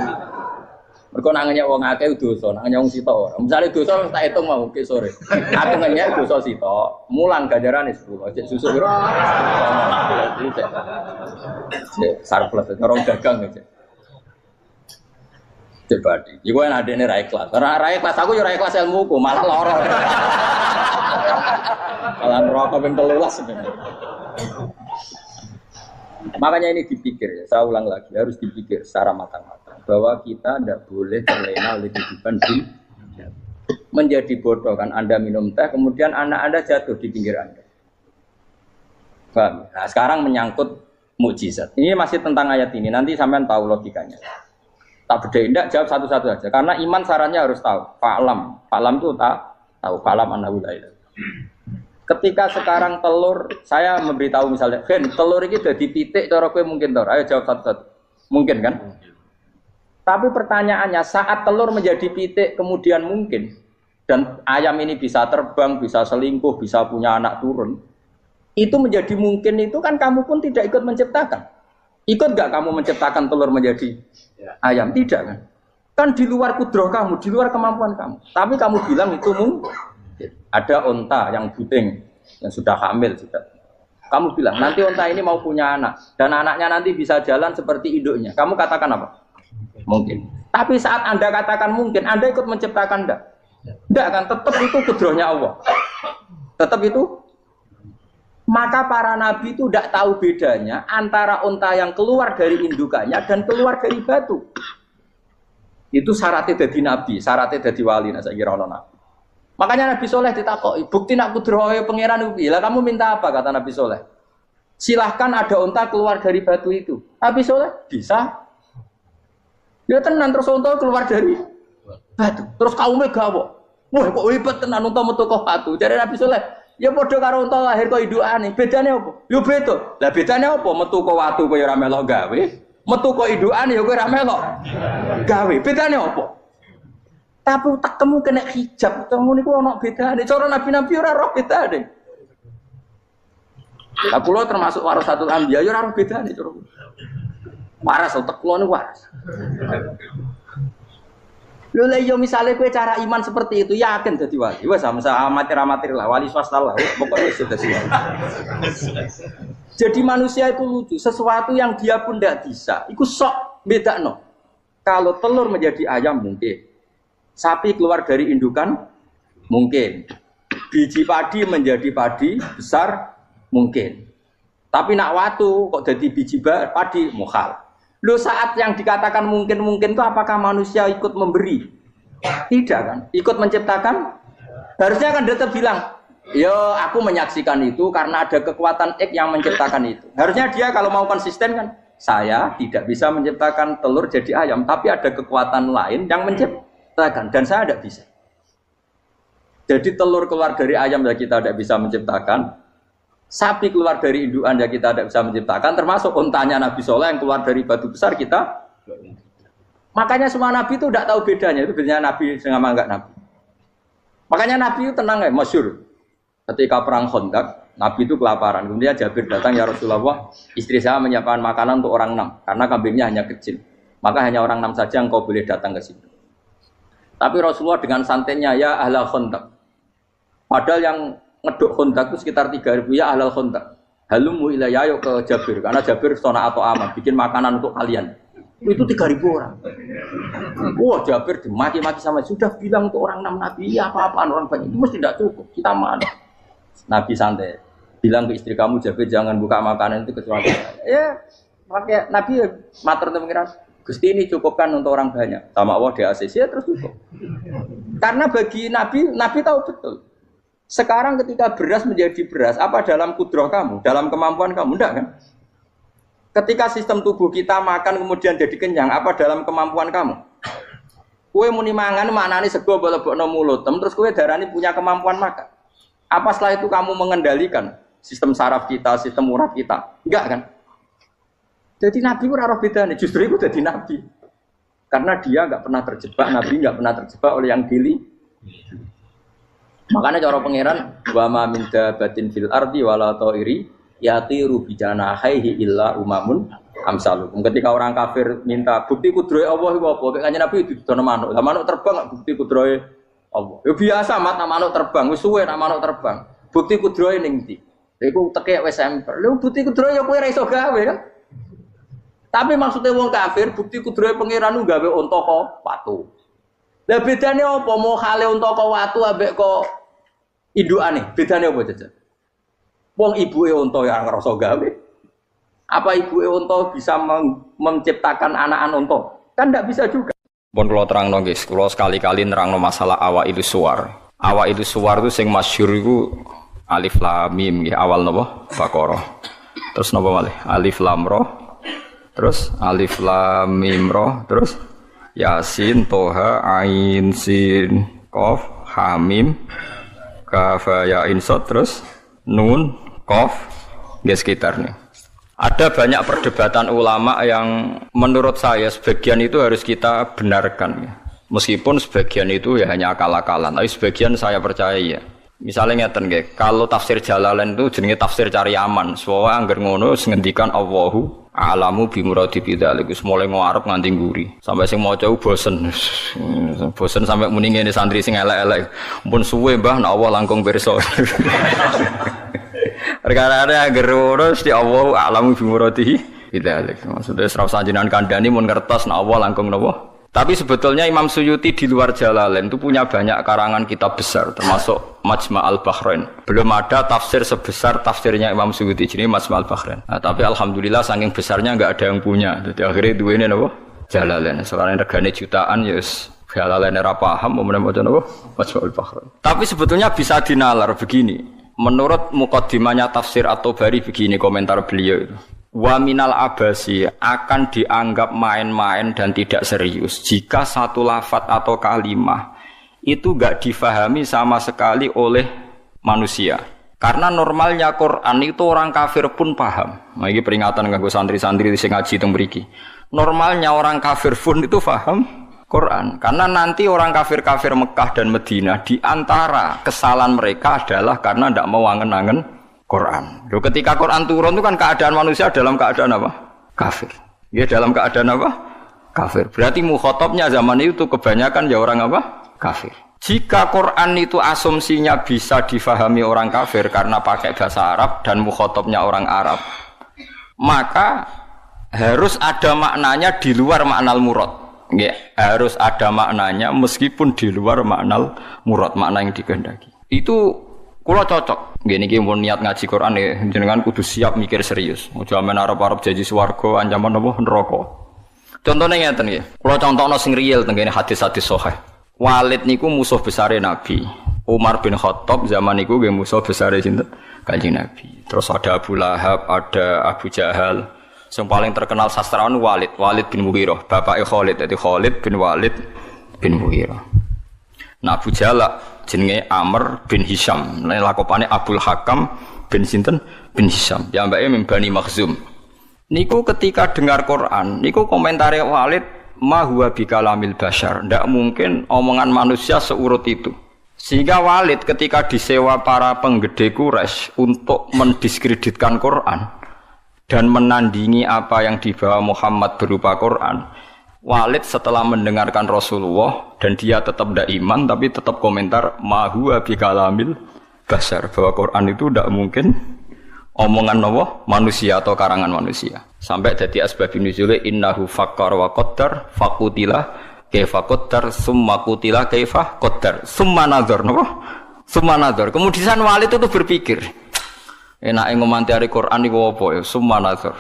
Mergo nang nyek wong akeh dosa, nang nyek wong sitok ora. Misale dosa tak hitung mau ke sore. Aku nyek dosa sitok, mulang ganjarane 10. Cek susuk piro? Cek surplus orang dagang cek. Cek badi. Iku enak adene ra ikhlas. Ra ikhlas aku yo ra ikhlas ilmuku, malah lara. Malah neraka ping 13 sebenarnya. Makanya ini dipikir ya, saya ulang lagi, harus dipikir secara matang-matang bahwa kita tidak boleh terlena oleh kehidupan dunia. Menjadi bodoh kan Anda minum teh, kemudian anak Anda jatuh di pinggir Anda. Paham? Nah, sekarang menyangkut mukjizat. Ini masih tentang ayat ini, nanti sampean tahu logikanya. Tak bedain, tidak jawab satu-satu aja. Karena iman sarannya harus tahu. Fa'lam itu tak tahu. Fa'lam annahu la ilaha. Ketika sekarang telur, saya memberitahu misalnya, Gen, telur ini udah dipitik, cara kowe mungkin telur. Ayo jawab satu-satu. Mungkin kan? Tapi pertanyaannya, saat telur menjadi pitik kemudian mungkin, dan ayam ini bisa terbang, bisa selingkuh, bisa punya anak turun, itu menjadi mungkin itu kan kamu pun tidak ikut menciptakan. Ikut gak kamu menciptakan telur menjadi ayam? Tidak kan? Kan di luar kudroh kamu, di luar kemampuan kamu. Tapi kamu bilang itu mungkin. Ada onta yang buting, yang sudah hamil sudah. Kamu bilang nanti onta ini mau punya anak dan anaknya nanti bisa jalan seperti induknya. Kamu katakan apa? Mungkin. Tapi saat Anda katakan mungkin, Anda ikut menciptakan enggak? Enggak kan? Tetap itu kudrohnya Allah. Tetap itu. Maka para nabi itu tidak tahu bedanya antara onta yang keluar dari indukannya dan keluar dari batu. Itu syaratnya jadi nabi, syaratnya jadi wali. Nah, saya kira orang nabi. Makanya Nabi Soleh ditakoki, bukti nak kudrohe pangeran ubi. Lah kamu minta apa kata Nabi Soleh? Silahkan ada unta keluar dari batu itu. Nabi Soleh bisa. Dia tenan terus unta keluar dari batu. Terus kaumnya gawok. Wah kok hebat tenan unta metu kok batu. Jadi Nabi Soleh, ya padha karo unta lahir kok indukane. Bedane apa? Yo beda. Lah bedane apa? Metu kok watu kok ya ora melok gawe. Metu kok indukane ya kowe ora melok gawe. Bedane apa? Tapi utakmu kena hijab, kamu niku ono bedane. Cara nabi-nabi ora roh bedane. Lah kula termasuk warasatul anbiya ya ora roh bedane cara. Waras utek kula niku waras. Lho lha yo misale kowe cara iman seperti itu yakin dadi wali. Wes amatir-amatir lah wali swasta lah. Pokoknya sudah siap. Jadi manusia itu lucu, sesuatu yang dia pun tidak bisa. Iku sok bedakno. Kalau telur menjadi ayam mungkin. Sapi keluar dari indukan mungkin. Biji padi menjadi padi besar mungkin. Tapi nak watu kok jadi biji padi mukhal. Loh saat yang dikatakan mungkin-mungkin itu apakah manusia ikut memberi? Tidak kan? Ikut menciptakan? Harusnya kan tetap bilang, yo aku menyaksikan itu karena ada kekuatan X yang menciptakan itu. Harusnya dia kalau mau konsisten kan, saya tidak bisa menciptakan telur jadi ayam, tapi ada kekuatan lain yang menciptakan. Dan saya tidak bisa. Jadi telur keluar dari ayam ya kita tidak bisa menciptakan. Sapi keluar dari indukan ya kita tidak bisa menciptakan. Termasuk untanya Nabi Soleh yang keluar dari batu besar kita. Makanya semua Nabi itu tidak tahu bedanya. Itu bedanya Nabi dengan enggak Nabi. Makanya Nabi itu tenang ya, masyhur. Ketika perang Khandaq, Nabi itu kelaparan. Kemudian Jabir datang, ya Rasulullah, istri saya menyiapkan makanan untuk orang 6. Karena kambingnya hanya kecil. Maka hanya orang 6 saja yang kau boleh datang ke situ. Tapi Rasulullah dengan santainya, ya ahlal Khandaq. Padahal yang ngeduk Khandaq itu sekitar 3.000, ya ahlal Khandaq. Halumu ilayya yuk ke Jabir. Karena Jabir sona atau aman, bikin makanan untuk kalian. Itu 3.000 orang. Wah Jabir dimaki-maki sama, sudah bilang untuk orang 6 Nabi, ya apa-apaan orang banyak. Itu mesti tidak cukup, kita mana. Nabi santai. Bilang ke istri kamu, Jabir jangan buka makanan itu kecuali. Ya, pakai Nabi matur untuk pengiran. Gusti ini cukupkan untuk orang banyak. Sama Allah di ACC ya terus cukup. Karena bagi Nabi, Nabi tahu betul. Sekarang ketika beras menjadi beras, apa dalam kudroh kamu? Dalam kemampuan kamu? Enggak kan? Ketika sistem tubuh kita makan kemudian jadi kenyang, apa dalam kemampuan kamu? Kue muni mangan maknane sego bolebokno mulut, terus kue darani punya kemampuan makan. Apa setelah itu kamu mengendalikan sistem saraf kita, sistem urat kita? Enggak kan? Jadi Nabi itu ora bedane, justru itu jadi Nabi. Karena dia enggak pernah terjebak, Nabi enggak pernah terjebak oleh yang pilih. Makanya cara pangeran wa ma min dabatin fil ardi wala ta'iri yatiru bi janahihi illa umamun amsalukum. Ketika orang kafir minta bukti kudrohe Allah iku apa? Kanjeng Nabi didono manuk. Lah manuk terbang bukti kudrohe Allah. Ya biasa mat manuk terbang, wis suwe nak manuk terbang. Bukti kudrohe ning ndi? Iku tekek wis emper. Lha bukti kudrohe ya kowe ora iso gawe kan? Tapi maksudnya wong kafir bukti kudrohe pangeran ku gawe unta kok watu. Lah bedane apa? Mau hale unta kok watu ambek kok indukane? Bedane apa jajan? Wong ibuke unta ya ngrasa gawe. Apa ibu unta bisa menciptakan anak unta? Kan tidak bisa juga. Pun kalau terang guys, kalau sekali-kali nerang masalah awailu suwar. Awailu suwar itu sing masyhur itu alif lam mim ya, awal napa? Baqarah. Terus napa malih? Alif lam ra. Terus alif lam mim ra. Terus Yasin, Toha, Ain, Sin, Qaf, Hamim, Kaf, Ya, Ain, Sod, terus Nun, Qaf, ya sekitarnya. Ada banyak perdebatan ulama yang menurut saya sebagian itu harus kita benarkan. Meskipun sebagian itu ya hanya akal-akalan, tapi sebagian saya percaya ya. Misalnya ngeten nggih, kalau tafsir Jalalain itu jenenge tafsir cari aman. Soale angger ngono ngendikan Allahu a'lamu bi muradi bidzalik. Wis mulai ngarep nganti nguri. Sampai sing maca bosen. Bosen sampai muni ngene santri sing elek-elek. Mumpun suwe Mbah nek Allah langkung pirsa. Perkara angger ngono mesti Allahu a'lamu bi muradi bidzalik. Maksudnya ora usah jenengan kandhani mun ngertos nek Allah langkung napa. Tapi sebetulnya Imam Suyuti di luar Jalalain itu punya banyak karangan kitab besar, termasuk Majma' al-Bahrain. Belum ada tafsir sebesar tafsirnya Imam Suyuti, jadi Majma' al-Bahrain. Nah, tapi alhamdulillah saking besarnya enggak ada yang punya. Jadi akhirnya duwe ini napa? Jalalain. Soalnya regane jutaan ya wis Jalalain ora paham mau maca napa? Majma' al-Bahrain. Tapi sebetulnya bisa dinalar begini. Menurut muqaddimahnya tafsir At-Tabari begini komentar beliau itu. Wa minal abasi akan dianggap main-main dan tidak serius jika satu lafadz atau kalimah itu enggak difahami sama sekali oleh manusia. Karena normalnya Quran itu orang kafir pun paham. Nah, ini peringatan kanggo santri-santri sing ngaji teng mriki. Normalnya orang kafir pun itu paham Quran. Karena nanti orang kafir-kafir Mekah dan Madinah di antara kesalahan mereka adalah karena tidak mau angen-angen Quran. Loh, ketika Quran turun itu kan keadaan manusia dalam keadaan apa? Kafir. Ya dalam keadaan apa? Kafir. Berarti mukhatabnya zaman itu kebanyakan ya orang apa? Kafir. Jika Quran itu asumsinya bisa difahami orang kafir karena pakai bahasa Arab dan mukhatabnya orang Arab, maka harus ada maknanya di luar makna murad. Ya, harus ada maknanya meskipun di luar makna murad, makna yang dikehendaki. Itu kula cocok. Nggih niki mun niat ngaji Quran ya jenengan kudu siap mikir serius. Aja men arep-arep janji swarga ancaman apa neraka. Contone ngeten nggih. Kula contohno sing real teng kene hadis-hadis sahih. Walid niku musuh besare Nabi. Umar bin Khattab zaman niku nggih musuh besare sinten? Kanjeng Nabi. Terus ada Abu Lahab, ada Abu Jahal. Yang paling terkenal sastrawan Walid bin Mughirah, bapake Khalid. Dadi Khalid bin Walid bin Mughirah. Nah Abu Jahal jenenge Amr bin Hisham, lakopane Abdul Hakam bin sinten bin Hisham. Ya mbake min Bani Makhzum. Niku ketika dengar Quran, niku komentare Walid ma huwa bikalamil bashar. Ndak mungkin omongan manusia seurut itu. Sehingga Walid ketika disewa para penggede Quraisy untuk mendiskreditkan Quran dan menandingi apa yang dibawa Muhammad berupa Quran, Walid setelah mendengarkan Rasulullah dan dia tetap tidak iman tapi tetap komentar ma huwa bikalamil bashar, bahwa Quran itu tidak mungkin omongan Allah manusia atau karangan manusia. Sampai jadi asbabun nuzul innahu fakkar wa qaddar faqutila kaifa qaddar summa qutila kaifa qaddar summa nazar napa summa nazar. Kemudian Walid itu berpikir enake ngomentari Quran iku apa ya summa nazar.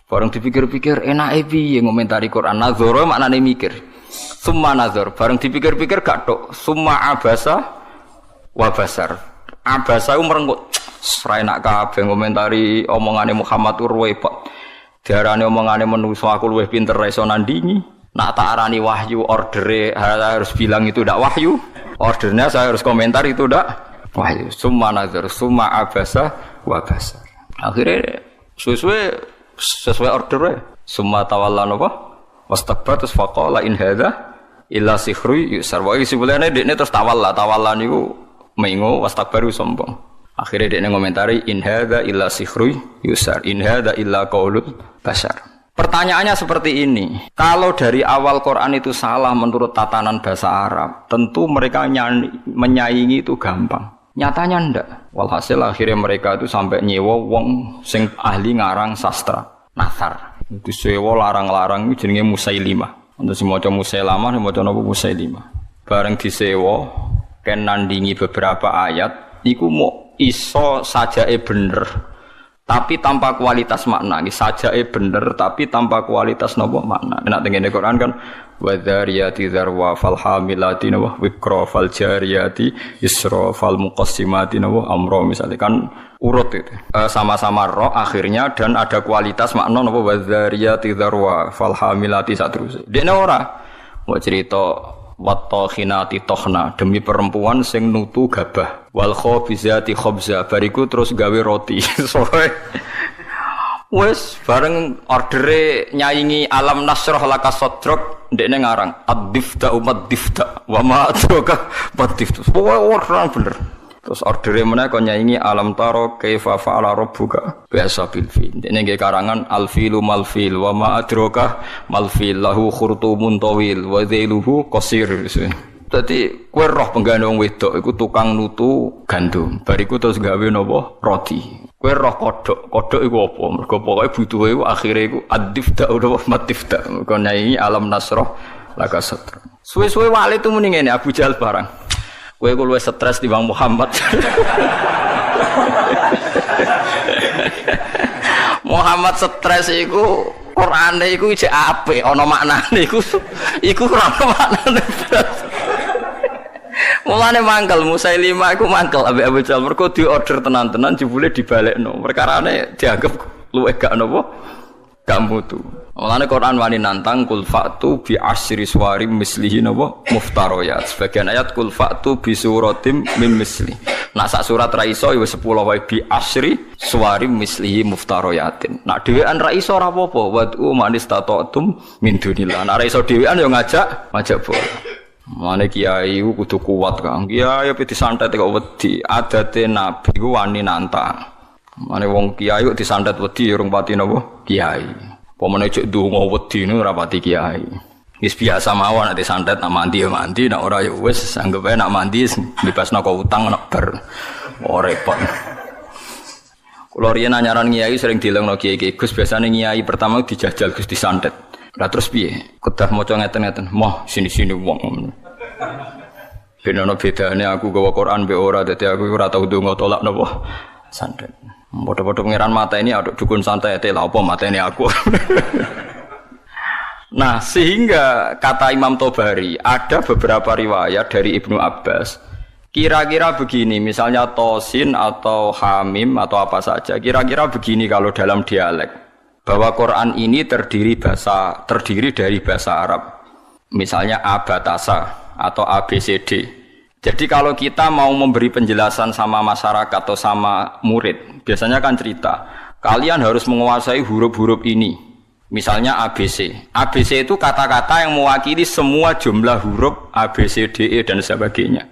Bareng dipikir-pikir enake piye ngomentari Quran nazar maknane mikir. Summa nazar bareng dipikir-pikir gak tok summa abasa wa basar. Abasa ku merenggut ora enak kabeh ngomentari omongane Muhammad repot. Diarani omongane menungso aku luwih pinter iso nandingi. Nak tak arani wahyu ordere harus bilang itu ndak wahyu. Ordernya saya harus komentar itu ndak wahyu. Summa nazar summa abasa wa basar. Akhirnya sesuai ordernya. Summa tawalla napa? Wastakbar terus faqala in hadza illa sihrun yusar. Wa isibulane dekne terus tawalla niku mengo wastakbaru sombong. Akhirnya dekne ngomentari in hadza illa sihrun yusar. In hadza illa qaulul bashar. Pertanyaannya seperti ini, kalau dari awal Quran itu salah menurut tatanan bahasa Arab, tentu mereka menyaingi itu gampang. Nyatanya ndak. Walhasil akhirnya mereka itu sampai nyewa wong sing ahli ngarang sastra, Nathar. Itu sewa larang-larang itu jenenge Musailimah. Untuk sing maca Musailamah, sing maca napa Musailimah. Bareng disewa ken nandingi beberapa ayat, iku mau iso sajake bener. tapi tanpa kualitas makna. Ini sajake bener tapi tanpa kualitas nopo makna. Nek tengene Quran kan wadzariyati dzarwa fal hamilati wa wikra fal jariyati isra fal muqassimati wa amra misalnya kan urut itu. Sama-sama roh akhirnya dan ada kualitas makna napa wadzariyati dzarwa fal hamilati saterusé. Dene ora mau cerita wattokhinati tokhna demi perempuan sing nutu gabah wal khobizati khobza bariku terus gawe roti. Soe wes bareng ordere nyaingi alam nasroh laka sodrok ndekne ngarang ad-difta umat difta wa ma adraka bad-difta. Orang bener. Terus ordere meneh kon nyaingi alam taro kaifa fa'ala rabbuka biasa bil fil. Ndekne nggih karangan al filu mal fil wa ma adraka mal fil lahu khurtumun tawil wa dhailuhu qasir. Dadi kowe roh penggane wong wedok iku tukang nutu gandum. Bariku terus gawe napa roti. Kowe roh kodhok iku apa? Mergo pokoke butuhe iku akhire iku ad-difta utawa matifta. Kon nyanyi alam nasroh laka sadra. Suwe-suwe wali tu muni ngene Abu Jahal barang. Kowe ku luwih stres timbang Muhammad. Muhammad stres iku Qur'ane iku isih apik ana maknane iku ora ana maknane. Mulane mangkel Musailimah iku mangkel ambek Abu Jahal mergo diorder tenan-tenan jebule dibalekno. Perkarane dianggap luwih gak napa? Gak mutu. Mulane Quran wani nantang kul fa'tu bi asyri suwarim mislihi napa muftariyat. Sebagian ayat kul fa'tu bi suratim mim misli. Nak sak surat ra iso ya 10 wae bi asyri suwarim mislihi muftariyatin. Nak dhewean ra iso ora apa-apa wad'u manis tatatum min dunillah. Nak ra iso dhewean ya ngajak bola. Mane kiai ku kudu kuat Kang. Kiai ape disantet kok wedi. Adate nabi ku wani nantang. Mane wong kiai kok disantet wedi urung pati napa? Kiai. Pomane cek ndonga wedi nu ora pati kiai. Wis biasa mawon nek disantet nak mandi ya mandi, nak ora ya wis anggap ae nak mandi bebasno kok utang nak ber. Oh repot. Kulo riyen anyaran kiai sering dilengno kiai-kiai Gus biasane kiai pertama dijajal Gus disantet. Lah terus piye? Kedah maca ngeten-ngeten. Moh sini-sini wong. Ben ana bedane aku gawa Quran mbek ora dadi aku ora tau ndonga tolak napa santet. Padha-padha pangeran mata ini aduk dukun santai lha apa matene aku. Nah, sehingga kata Imam Tobari ada beberapa riwayat dari Ibnu Abbas. Kira-kira begini, misalnya tosin atau hamim atau apa saja. Kira-kira begini kalau dalam dialek. Bahwa Quran ini terdiri dari bahasa Arab. Misalnya abatasa atau ABCD. Jadi kalau kita mau memberi penjelasan sama masyarakat atau sama murid, biasanya kan cerita, kalian harus menguasai huruf-huruf ini. Misalnya ABC. ABC itu kata-kata yang mewakili semua jumlah huruf A, B, C, D, E dan sebagainya.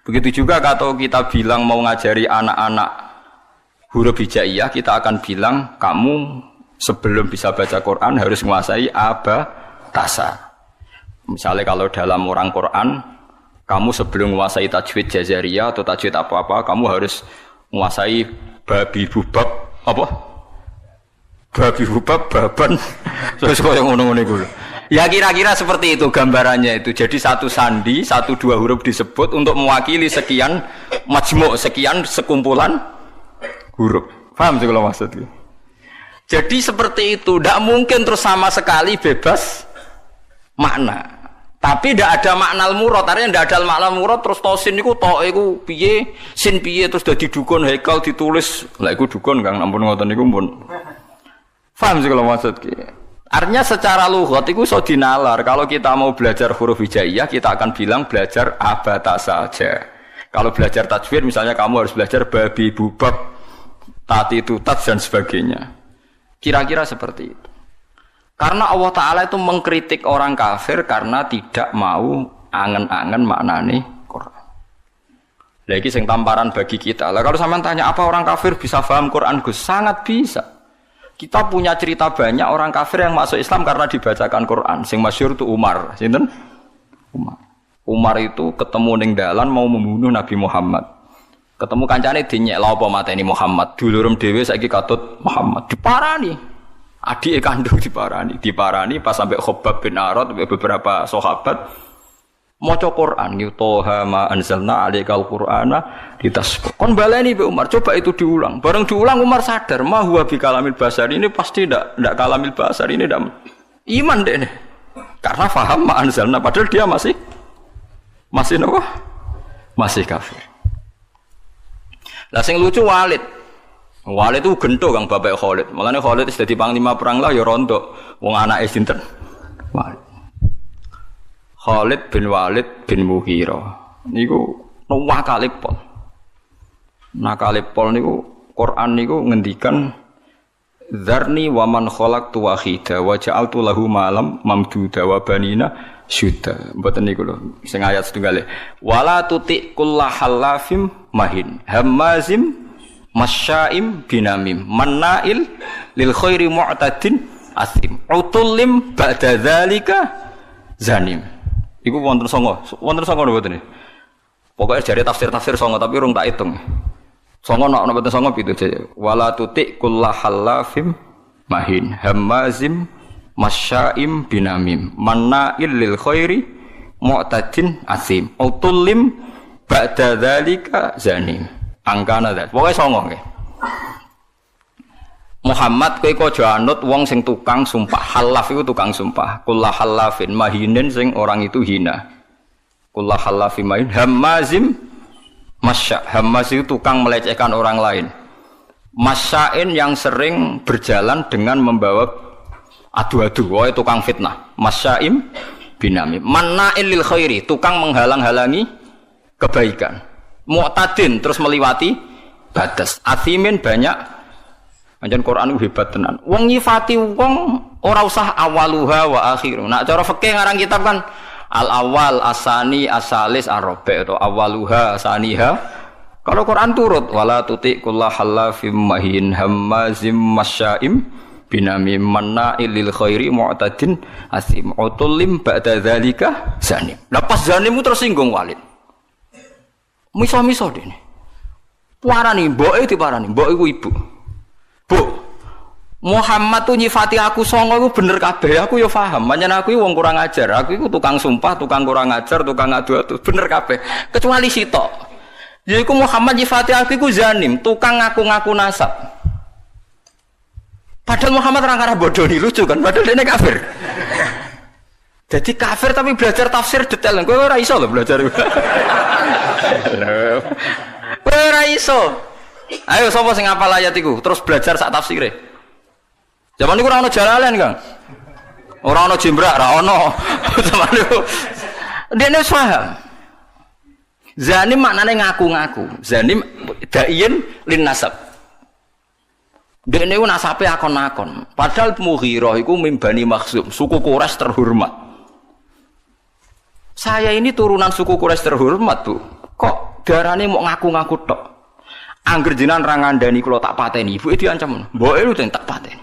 Begitu juga kalau kita bilang mau ngajari anak-anak huruf hijaiyah, kita akan bilang kamu sebelum bisa baca Quran harus menguasai abatasa. Misalnya kalau dalam orang Quran, kamu sebelum menguasai tajwid jazariyah atau tajwid apa-apa, kamu harus menguasai babi bubab apa? Babi bubab baban. Terus kok yang ngono-ngono iku. Ya kira-kira seperti itu gambarannya itu. Jadi satu sandi, 1-2 huruf disebut untuk mewakili sekian majmu', sekian sekumpulan huruf. Paham sih kalau maksudnya? Jadi seperti itu, tidak mungkin terus sama sekali bebas makna. Tapi tidak ada makna al-murad, artinya tidak ada makna al-murad terus tosin itu to iku piye, sin piye terus dadi dukun haikal ditulis. Lah iku dukun Kang, ampun ngoten niku pun. Paham sih kalau maksudnya? Artinya secara lughat itu iso dinalar. Kalau kita mau belajar huruf hijaiyah, kita akan bilang belajar abatasa saja. Kalau belajar tajwid misalnya kamu harus belajar babi bubab, tati tutat dan sebagainya. Kira-kira seperti itu. Karena Allah Ta'ala itu mengkritik orang kafir karena tidak mau angen-angen maknane Quran. Lagi sing tamparan bagi kita. Lah kalau sampean tanya apa orang kafir bisa paham Quran Gus? Sangat bisa. Kita punya cerita banyak orang kafir yang masuk Islam karena dibacakan Quran. Sing masyhur itu Umar. Sinten? Umar. Umar itu ketemu ning dalan mau membunuh Nabi Muhammad. Ketemu kancane dinyek lha apa mateni Muhammad. Dulurem dhewe saiki katut Muhammad diparani. Adike kandung diparani pas sampai Khobab bin Arad beberapa sahabat Maca Quran yu toha ma anzalna alaikal qur'ana litasqa. Kon baleni Mbak Umar, coba itu diulang. Bareng diulang Umar sadar, ma huwa bi kalamil basar ini pasti ndak kalamil basar ini ndak iman deh nih. Karena faham ma anzalna padahal dia masih napa? Masih kafir. Lah sing lucu Walid. Walid itu gento Kang bapak Khalid. Mulane Khalid wis dadi panglima perang lah ya rondo. Wong anake sinten? Walid. Khalid bin Walid bin Mughirah niku nakalipol. Nakalipol niku Quran niku ngendikan Dzarni wa man khalaqtu wahida wa ja'altu lahu malam mamduda wa banina syuda. Mboten niku lho sing ayat setunggale. Wala tuti kullahallafim mahin hammazim masya'im binamim mannail lil khairi mu'tadin asim utullim ba'da dzalika zanim. Iku wonten songo mboten. Pokoke jare tafsir-tafsir songo tapi urung tak hitung. Songo nek mboten songo pitu jare. Wala tuti kullahallafim mahin hammazim masya'im binamim manna'il lil khairi mu'tadin asim utullim ba'da dzalika zanim. Angkana dah. Pokoke songo nggih. Muhammad kowe aja anut wong sing tukang sumpah. Halaf itu tukang sumpah. Kullah halafin mahinin sing orang itu hina. Kullah halafin mahin hammazim masya. Hammaz itu tukang melecehkan orang lain. Masyain yang sering berjalan dengan membawa adu-adu. Woe tukang fitnah. Masyaim binamim. Manna'il lil khairi, tukang menghalang-halangi kebaikan. Mu'tadin terus meliwati batas. Athimin banyak. Anjen Quran itu hebat tenan. Wong nyifati wong ora usah awaluha wa akhiru. Nak cara fikih ngarang kitab kan al awal asani asalis arabi atau awaluha asaniha. Kalau Quran turut wala tuti kullahallafim mahin hammazim masyaim binamim manna'il lil khairi mu'tadin asim utullim ba'da dzalika zanim. Lepas zanim tersinggung Walid. Miso-miso dene. Parani mboke diparani, mbok iku ibu. Bu, Muhammad tuh nyifati aku songo itu bener kabeh, aku ya paham. Pancen aku iki wong kurang ajar, aku iku tukang sumpah, tukang kurang ajar, tukang adu-adu, bener kabeh. Kecuali sitok. Yaiku Muhammad nyifati aku iku zanim, tukang ngaku-ngaku nasab. Padahal Muhammad orang arah bodoh nih, lucu kan? Padahal dia kafir. Jadi kafir tapi belajar tafsir detail. Kowe ora iso lho belajar. Kowe ora iso. Ayo sapa sing hafal ayat iku terus belajar sak tafsire. Zaman niku ora ono Jalalain, Kang. Ora ono Jimbrak, ora ono. Zaman niku dene paham. Zanim maknane ngaku-ngaku. Zanim daiin lin nasab. Dene ku nasabe akon-akon. Padahal Mughirah iku mimbani Makhzum, suku Quraisy terhormat. Saya ini turunan suku Quraisy terhormat, Bu. Kok darane mau ngaku-ngaku tok? Angger jenengan ra ngandani kula tak pateni, ibuke diancam. Mboke lu tak pateni.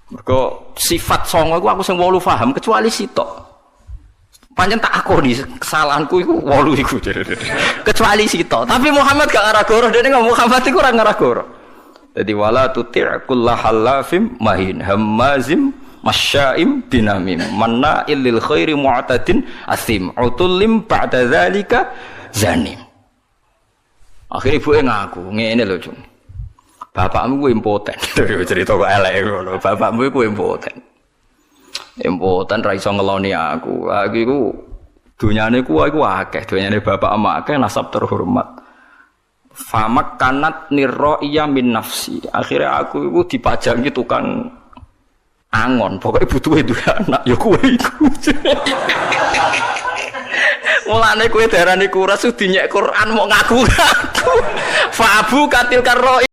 Mergo sifat songo iku aku sing 8 paham kecuali sitok. Pancen tak akoni kesalahanku iku 8 iku. Kecuali sitok. Tapi Muhammad gak ngarah goro, dene ngomong Muhammad iku ora ngarah goro. Dadi wala tuti' kullahallafim mahin hammazim masya'im binamim manna'il lil khairi mu'tadin asim utullim ba'da dzalika zanim. Akhirnya ibu ngaku, ngene lho Jun. Bapakmu ku impoten. Cerita kok elek ngono. Bapakmu ku impoten. Impoten ra iso ngeloni aku. Aku iku dunyane ku akeh, dunyane bapak emak akeh nasab terhormat. Famak kanat nirro'iya min nafsi. Akhirnya aku iku dipajangi tukang angon. Pokoknya butuh itu anak ya kowe iku. Mulane kowe darani kuras dinyek Quran mau ngaku-ngaku. Fa abu katil karro